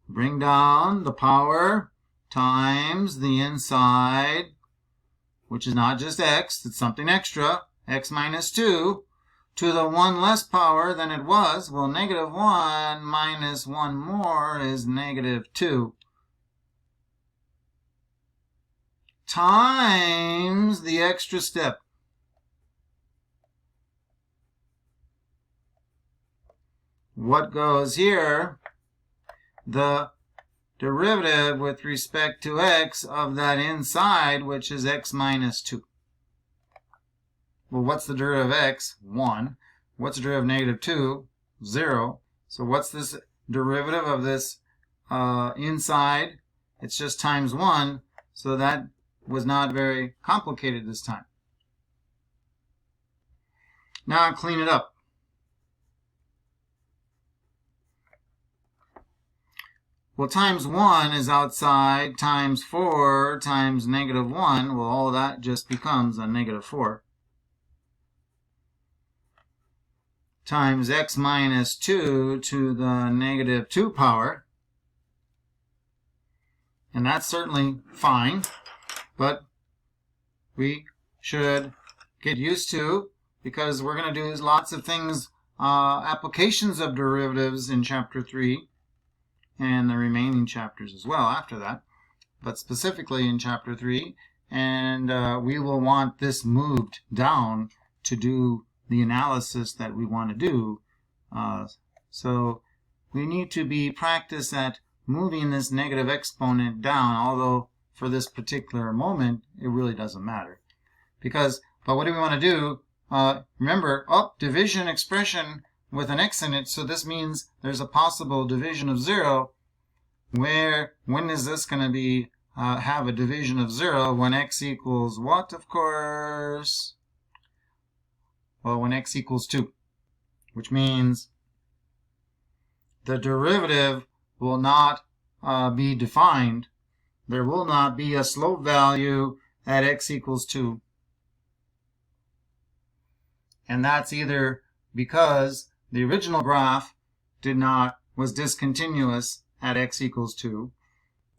Speaker 1: bring down the power, times the inside, which is not just x, it's something extra, x minus 2, to the 1 less power than it was. Well, negative 1 minus 1 more is negative 2. Times the extra step. What goes here? The derivative with respect to x of that inside, which is x minus 2. Well, what's the derivative of x? 1. What's the derivative of negative 2? 0. So what's this derivative of this inside? It's just times 1. So that was not very complicated this time. Now I'll clean it up. Well, times 1 is outside, times 4 times negative 1. Well, all that just becomes a negative 4. Times x minus 2 to the negative 2 power. And that's certainly fine, but we should get used to, because we're going to do lots of things, applications of derivatives in Chapter 3. And the remaining chapters as well after that, but specifically in Chapter 3. And we will want this moved down to do the analysis that we want to do. So we need to be practiced at moving this negative exponent down, although for this particular moment it really doesn't matter, because But what do we want to do? Remember, division expression with an x in it, so this means there's a possible division of 0. When is this going to be have a division of 0? When x equals what, of course? Well, when x equals 2, which means the derivative will not be defined. There will not be a slope value at x equals 2. And that's either because the original graph was discontinuous at x equals 2,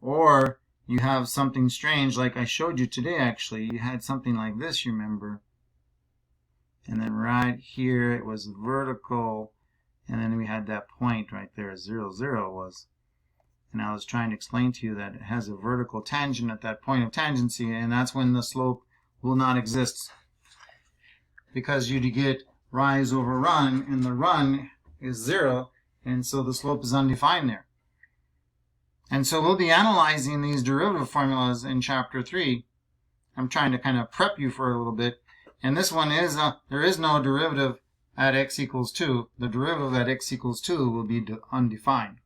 Speaker 1: or you have something strange like I showed you today. Actually, you had something like this, you remember, and then right here it was vertical, and then we had that point right there, 0, 0 was, and I was trying to explain to you that it has a vertical tangent at that point of tangency, and that's when the slope will not exist, because you get rise over run, and the run is 0, and so the slope is undefined there. And so we'll be analyzing these derivative formulas in chapter 3. I'm trying to kind of prep you for a little bit. And this one is, there is no derivative at x equals 2. The derivative at x equals 2 will be undefined.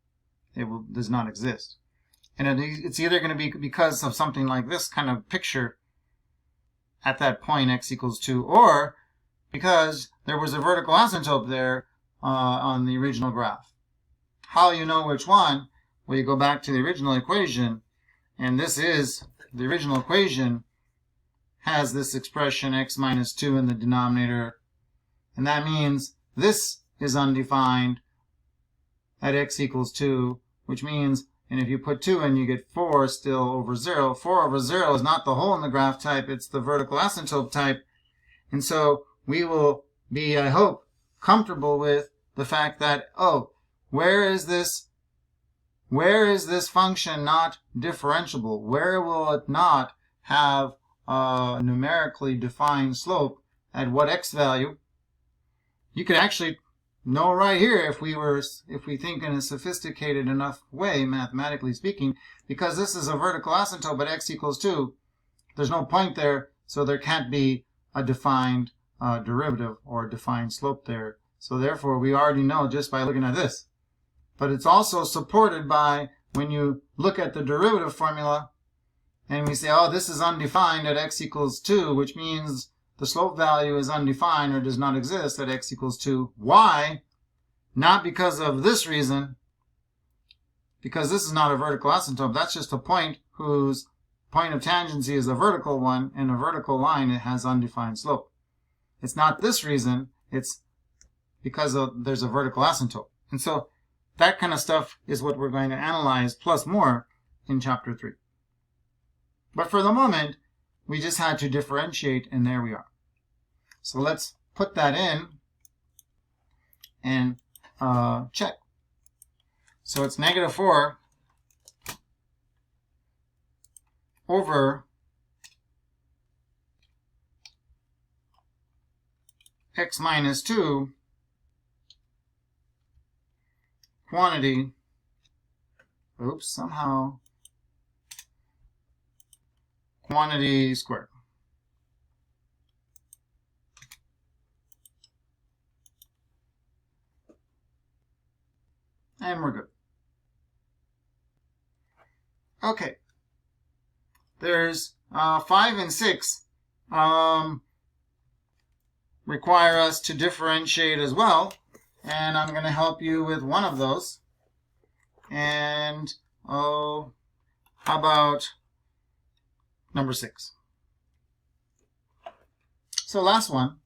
Speaker 1: It does not exist. And it's either going to be because of something like this kind of picture at that point, x equals 2, or because there was a vertical asymptote there on the original graph. How you know which one? Well, you go back to the original equation, and this is the original equation has this expression x minus 2 in the denominator, and that means this is undefined at x equals 2, which means, and if you put 2 in, you get 4 still over 0. 4 over 0 is not the hole in the graph type, it's the vertical asymptote type. And so we will be, I hope, comfortable with the fact that, where is this function not differentiable? Where will it not have a numerically defined slope at what x value? You could actually know right here if we think in a sophisticated enough way, mathematically speaking, because this is a vertical asymptote, but x equals 2. There's no point there, so there can't be a defined derivative or a defined slope there. So therefore, we already know just by looking at this. But it's also supported by when you look at the derivative formula and we say, this is undefined at x equals 2, which means the slope value is undefined or does not exist at x equals 2. Why? Not because of this reason, because this is not a vertical asymptote. That's just a point whose point of tangency is a vertical one, and a vertical line, it has undefined slope. It's not this reason, it's because there's a vertical asymptote. And so that kind of stuff is what we're going to analyze, plus more, in chapter 3. But for the moment, we just had to differentiate, and there we are. So let's put that in and check. So it's negative 4 over x minus 2 quantity, quantity squared. And we're good. Okay. There's 5 and 6 require us to differentiate as well. And I'm going to help you with one of those. And, how about number 6? So last one.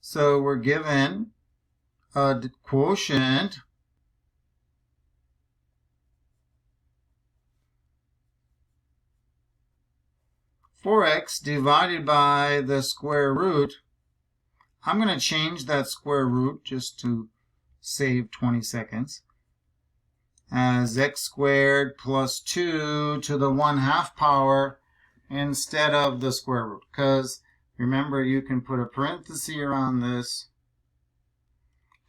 Speaker 1: So we're given a quotient for x divided by the square root. I'm going to change that square root just to save 20 seconds as x squared plus 2 to the 1/2 power instead of the square root. Because remember, you can put a parenthesis around this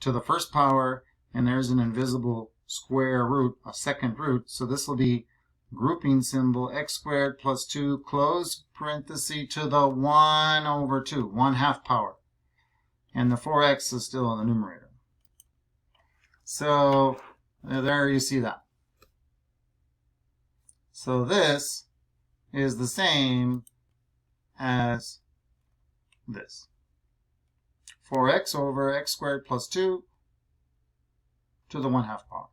Speaker 1: to the first power, and there's an invisible square root, a second root. So this will be grouping symbol, x squared plus 2, close parenthesis, to the 1 over 2, 1/2 power. And the 4x is still in the numerator. So there you see that. So this is the same as this. 4x over x squared plus 2 to the 1/2 power.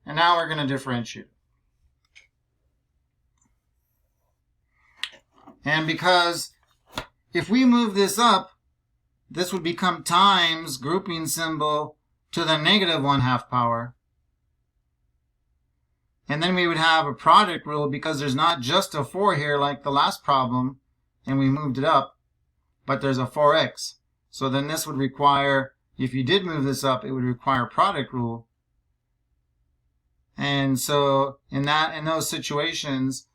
Speaker 1: And now we're going to differentiate it. And because if we move this up, this would become times grouping symbol to the negative 1/2 power. And then we would have a product rule because there's not just a 4 here like the last problem, and we moved it up, but there's a 4x. So then this would require, if you did move this up, it would require product rule. And so in those situations,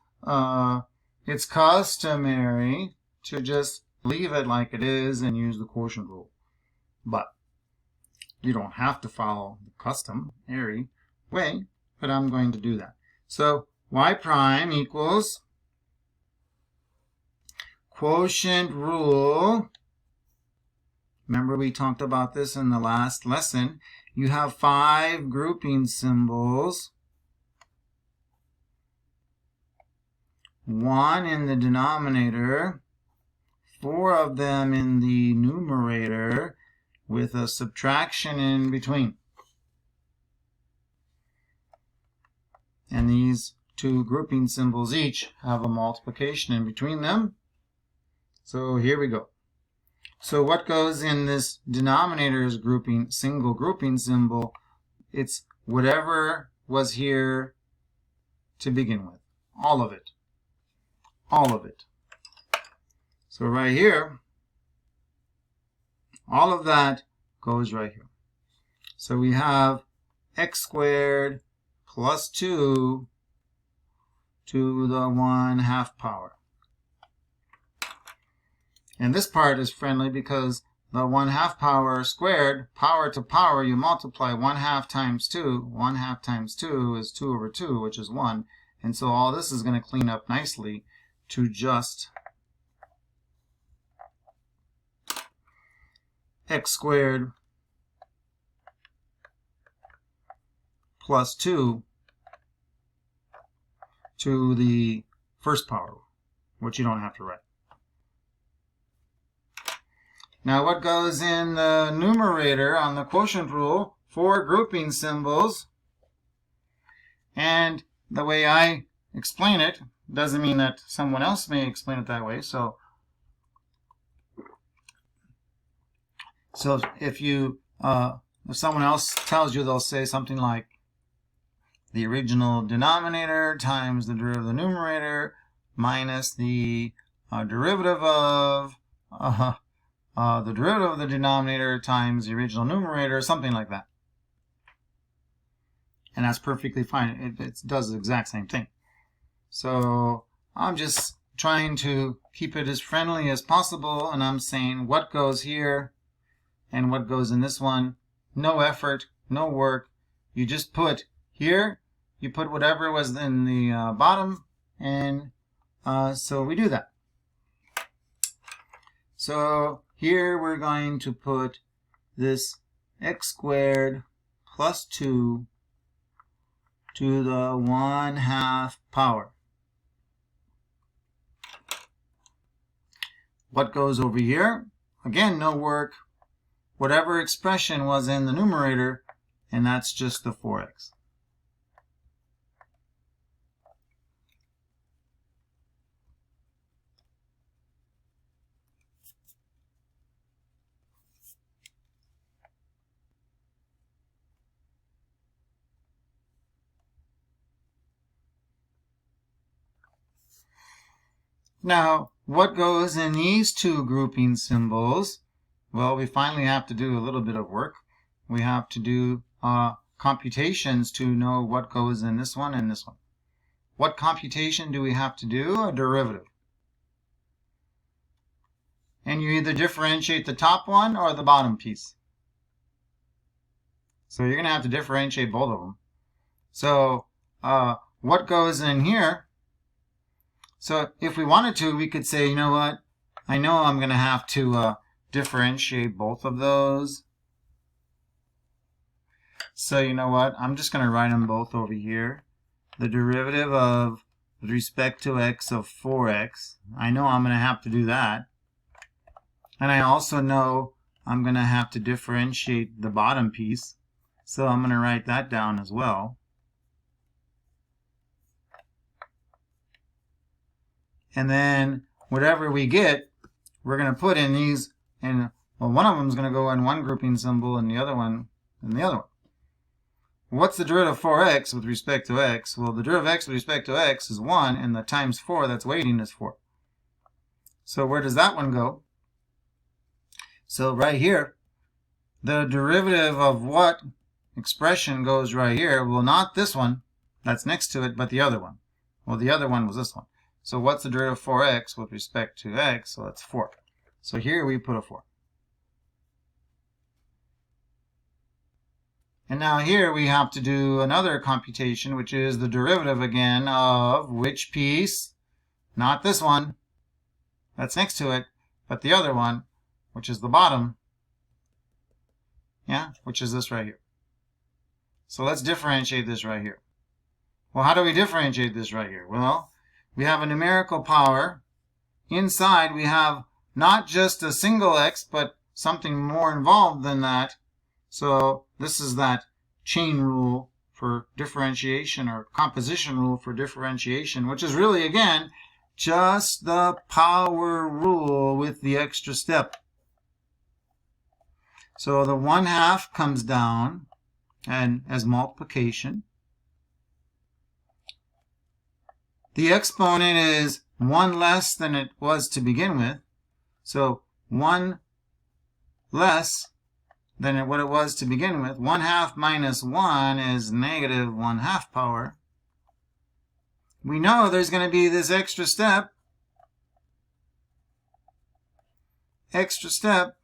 Speaker 1: it's customary to just leave it like it is and use the quotient rule. But you don't have to follow the customary way, but I'm going to do that. So y prime equals quotient rule. Remember we talked about this in the last lesson. You have 5 grouping symbols, 1 in the denominator, 4 of them in the numerator, with a subtraction in between. And these 2 grouping symbols each have a multiplication in between them. So here we go. So what goes in this denominator's grouping, single grouping symbol? It's whatever was here to begin with. All of it. All of it. So right here, all of that goes right here. So we have x squared plus 2 to the 1/2 power. And this part is friendly because the 1/2 power squared, power to power, you multiply 1/2 times 2. 1/2 times 2 is 2 over 2, which is 1. And so all this is going to clean up nicely to just x squared plus 2 to the first power, which you don't have to write. Now what goes in the numerator on the quotient rule? 4 grouping symbols. And the way I explain it doesn't mean that someone else may explain it that way. So if someone else tells you, they'll say something like the original denominator times the derivative of the numerator minus the derivative of the denominator times the original numerator, something like that. And that's perfectly fine. It does the exact same thing. So I'm just trying to keep it as friendly as possible, and I'm saying what goes here and what goes in this one. No effort, no work. You just put here, you put whatever was in the bottom, and so we do that. So here we're going to put this x squared plus 2 to the 1/2 power. What goes over here? Again, no work. Whatever expression was in the numerator, and that's just the 4x. Now, what goes in these 2 grouping symbols? Well, we finally have to do a little bit of work. We have to do computations to know what goes in this one and this one. What computation do we have to do? A derivative. And you either differentiate the top one or the bottom piece. So you're going to have to differentiate both of them. So what goes in here? So if we wanted to, we could say, you know what? I know I'm going to have to differentiate both of those. So you know what? I'm just going to write them both over here. The derivative of, with respect to x, of 4x. I know I'm going to have to do that. And I also know I'm going to have to differentiate the bottom piece. So I'm going to write that down as well. And then whatever we get, we're going to put in these, and well, one of them is going to go in one grouping symbol and the other one in the other one. What's the derivative of 4x with respect to x? Well, the derivative of x with respect to x is 1, and the times 4 that's waiting is 4. So where does that one go? So right here, the derivative of what expression goes right here? Well, not this one that's next to it, but the other one. Well, the other one was this one. So what's the derivative of 4x with respect to x? So that's 4. So here we put a 4. And now here we have to do another computation, which is the derivative again of which piece? Not this one that's next to it, but the other one, which is the bottom. Yeah, which is this right here. So let's differentiate this right here. Well, how do we differentiate this right here? Well, we have a numerical power. Inside we have not just a single x, but something more involved than that. So this is that chain rule for differentiation, or composition rule for differentiation, which is really, again, just the power rule with the extra step. So the 1/2 comes down and as multiplication. The exponent is 1 less than it was to begin with. So 1 less than what it was to begin with. 1/2 minus 1 is negative 1/2 power. We know there's going to be this extra step. Extra step.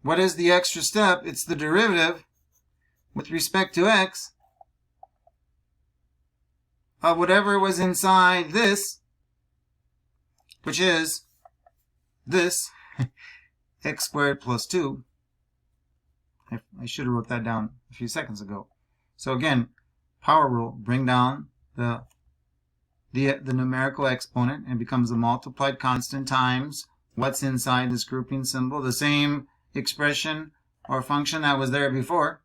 Speaker 1: What is the extra step? It's the derivative with respect to x of whatever was inside this, which is this, x squared plus 2. I should have wrote that down a few seconds ago. So again, power rule, bring down the numerical exponent, and becomes a multiplied constant times what's inside this grouping symbol, the same expression or function that was there before.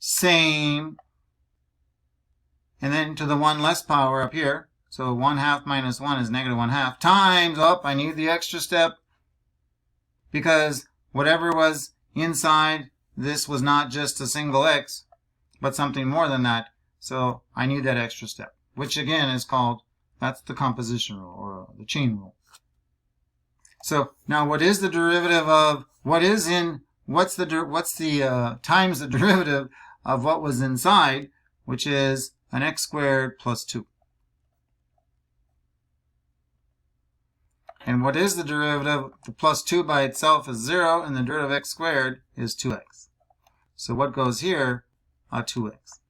Speaker 1: Same. And then to the 1 less power up here. So 1/2 minus 1 is negative 1/2 times, I need the extra step, because whatever was inside this was not just a single x, but something more than that. So I need that extra step, which again is called, that's the composition rule, or the chain rule. So now what is the derivative of what is in, what's the times the derivative of what was inside, which is an x squared plus 2. And what is the derivative? The plus 2 by itself is 0, and the derivative of x squared is 2x. So what goes here? 2x.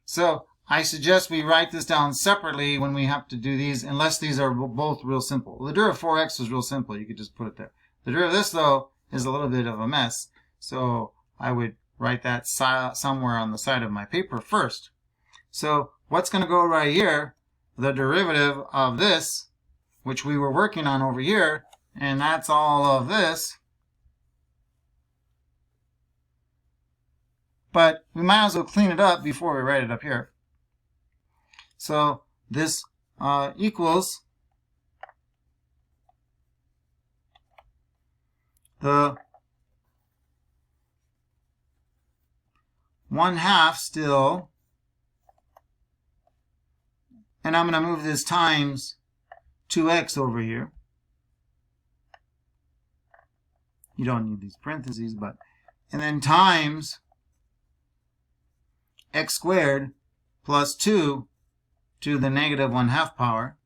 Speaker 1: So I suggest we write this down separately when we have to do these, unless these are both real simple. The derivative of 4x is real simple. You could just put it there. The derivative of this, though, is a little bit of a mess. So I would write that somewhere on the side of my paper first. So what's going to go right here? The derivative of this, which we were working on over here, and that's all of this. But we might as well clean it up before we write it up here. So this equals the 1/2 still, and I'm going to move this times 2x over here. You don't need these parentheses, but, and then times x squared plus 2 to the negative 1/2 power.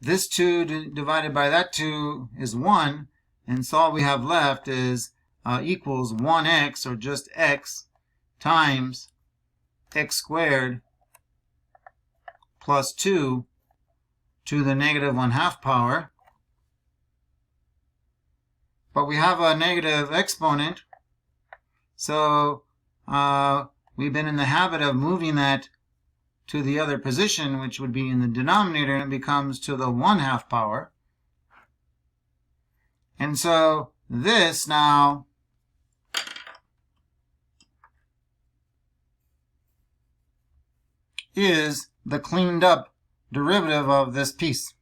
Speaker 1: this 2 divided by that 2 is 1, and so all we have left is equals 1x, or just x, times x squared plus 2 to the negative 1/2 power. But we have a negative exponent, so we've been in the habit of moving that to the other position, which would be in the denominator, and it becomes to the 1/2 power. And so this now is the cleaned up derivative of this piece.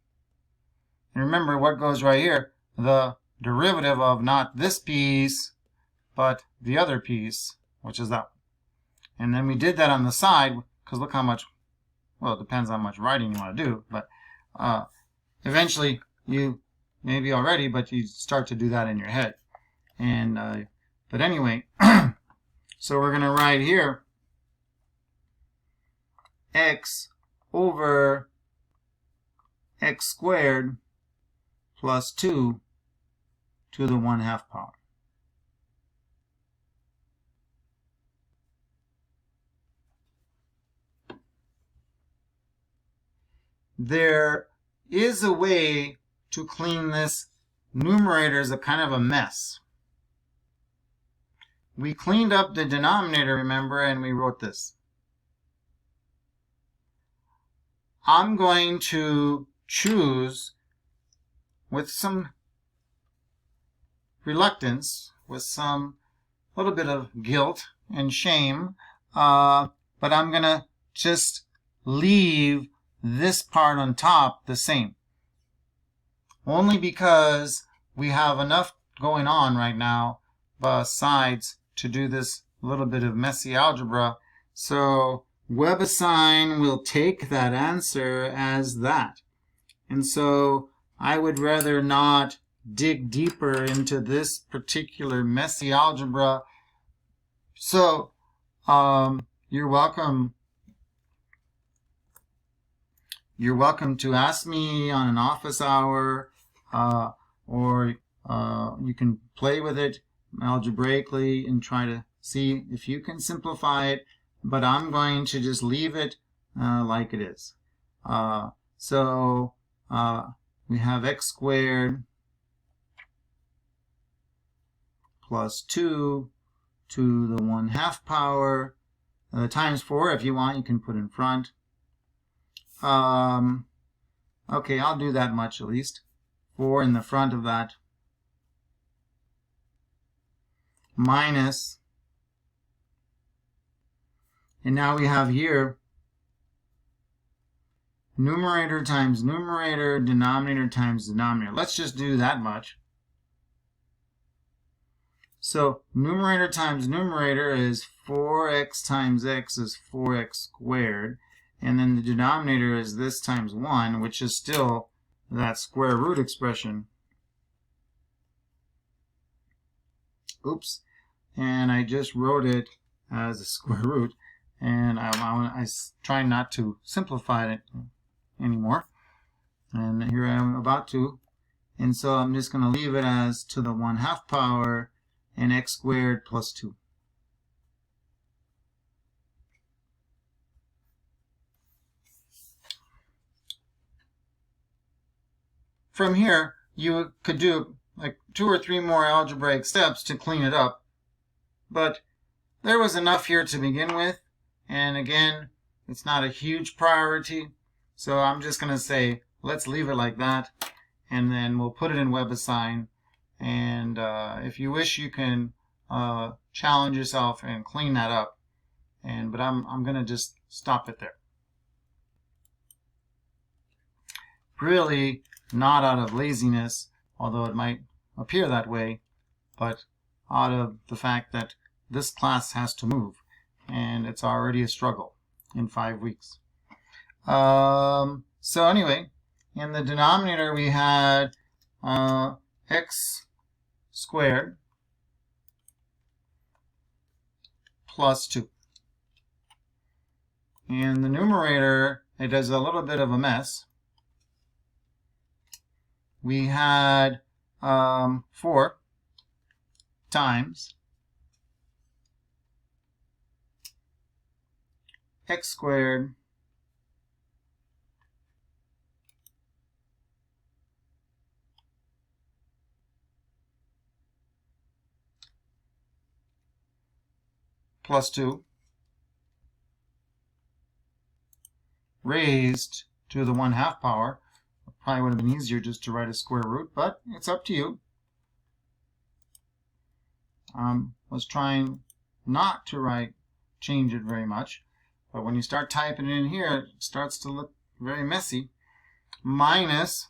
Speaker 1: And remember what goes right here, the derivative of not this piece, but the other piece, which is that one. And then we did that on the side, because look how much, well, it depends on how much writing you want to do, but eventually you, maybe already, but you start to do that in your head. And but anyway, so we're going to write here x over x squared plus 2 to the 1/2 power. There is a way to clean this numerator as a kind of a mess. We cleaned up the denominator, remember, and we wrote this. I'm going to choose, with some reluctance, with some little bit of guilt and shame, but I'm going to just leave this part on top the same. Only because we have enough going on right now besides to do this little bit of messy algebra. So WebAssign will take that answer as that. And so I would rather not dig deeper into this particular messy algebra. So you're welcome. You're welcome to ask me on an office hour, or you can play with it algebraically and try to see if you can simplify it, but I'm going to just leave it like it is. So we have x squared plus 2 to the 1/2 power, times 4 if you want, you can put in front. Okay, I'll do that much at least. 4 in the front of that. Minus. And now we have here numerator times numerator, denominator times denominator. Let's just do that much. So numerator times numerator is 4x times x is 4x squared. And then the denominator is this times 1, which is still that square root expression. Oops. And I just wrote it as a square root. And I try not to simplify it anymore. And here I am about to. And so I'm just going to leave it as to the 1/2 power and x squared plus 2. From here, you could do like 2 or 3 more algebraic steps to clean it up. But there was enough here to begin with. And again, it's not a huge priority. So I'm just going to say, let's leave it like that. And then we'll put it in WebAssign. And if you wish, you can challenge yourself and clean that up. But I'm going to just stop it there. Really, not out of laziness, although it might appear that way, but out of the fact that this class has to move, and it's already a struggle in 5 weeks. So anyway, in the denominator we had x squared plus 2. In the numerator, it does a little bit of a mess. we had 4 times x squared plus 2 raised to the 1/2 power. It probably would have been easier just to write a square root, but it's up to you. Was trying not to change it very much, but when you start typing it in here, it starts to look very messy. Minus,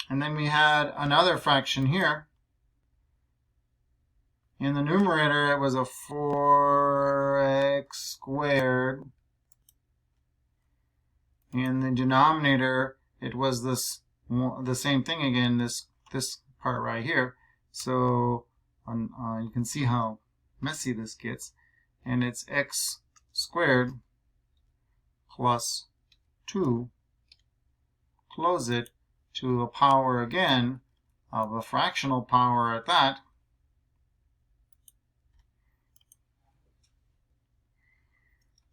Speaker 1: and then we had another fraction here. In the numerator, it was a 4x squared. In the denominator, it was the same thing again, this part right here. So you can see how messy this gets. And it's x squared plus 2, close it, to a power again of a fractional power at that.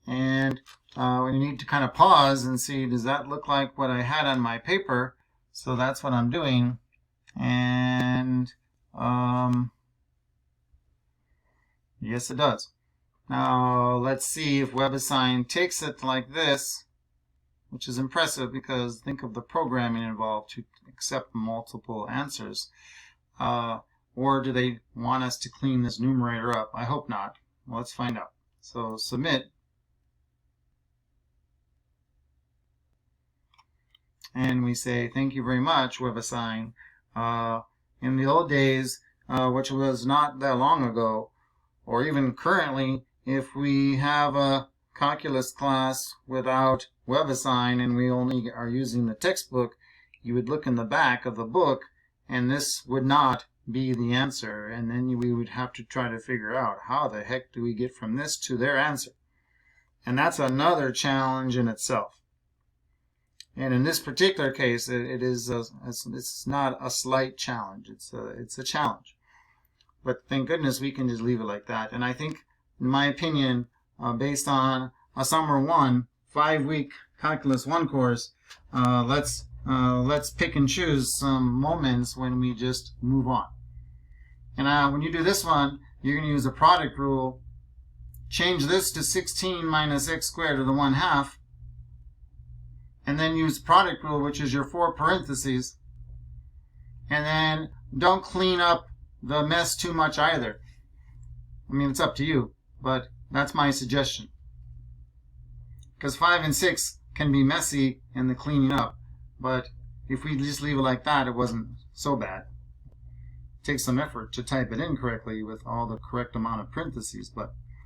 Speaker 1: And we need to kind of pause and see, does that look like what I had on my paper? So that's what I'm doing. And yes, it does. Now let's see if WebAssign takes it like this, which is impressive because think of the programming involved to accept multiple answers. Or do they want us to clean this numerator up? I hope not. Well, let's find out. So submit. And we say, thank you very much, WebAssign. In the old days, which was not that long ago, or even currently, if we have a calculus class without WebAssign and we only are using the textbook, you would look in the back of the book and this would not be the answer. And then we would have to try to figure out how the heck do we get from this to their answer. And that's another challenge in itself. And in this particular case, it's not a slight challenge. It's a challenge. But thank goodness we can just leave it like that. And I think, in my opinion, based on a Summer 1 5-week Calculus 1 course, let's pick and choose some moments when we just move on. And when you do this one, you're going to use the product rule. Change this to 16 minus x squared to the 1/2. And then use product rule, which is your 4 parentheses. And then don't clean up the mess too much either. I mean, it's up to you, but that's my suggestion. Because 5 and 6 can be messy in the cleaning up. But if we just leave it like that, it wasn't so bad. It takes some effort to type it in correctly with all the correct amount of parentheses.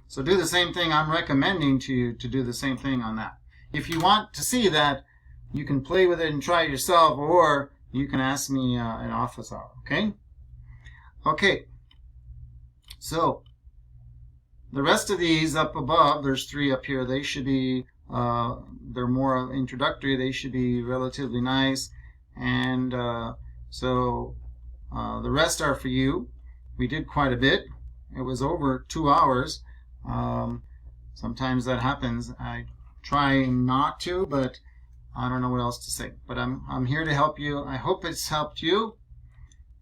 Speaker 1: So do the same thing. I'm recommending to you to do the same thing on that. If you want to see that, you can play with it and try it yourself, or you can ask me in office hour, okay? Okay, so the rest of these up above, there's 3 up here, they should be, they're more introductory, they should be relatively nice, and so the rest are for you. We did quite a bit. It was over 2 hours. Sometimes that happens. I try not to, but I don't know what else to say. But I'm here to help you. I hope it's helped you.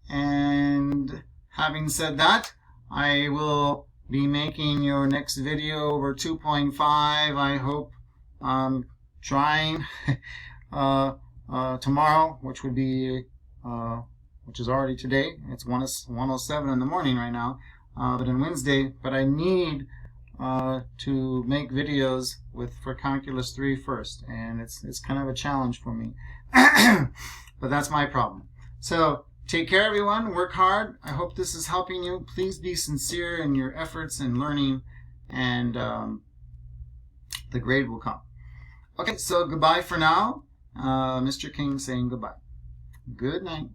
Speaker 1: And having said that, I will be making your next video over 2.5. I hope trying tomorrow, which would be which is already today. It's 1:07 in the morning right now. But on Wednesday. But I need to make videos for Calculus 3 first, and it's kind of a challenge for me. But that's my problem. So take care, everyone. Work hard. I hope this is helping you. Please be sincere in your efforts in learning, and the grade will come. Okay, so goodbye for now. Mr. King saying goodbye. Good night.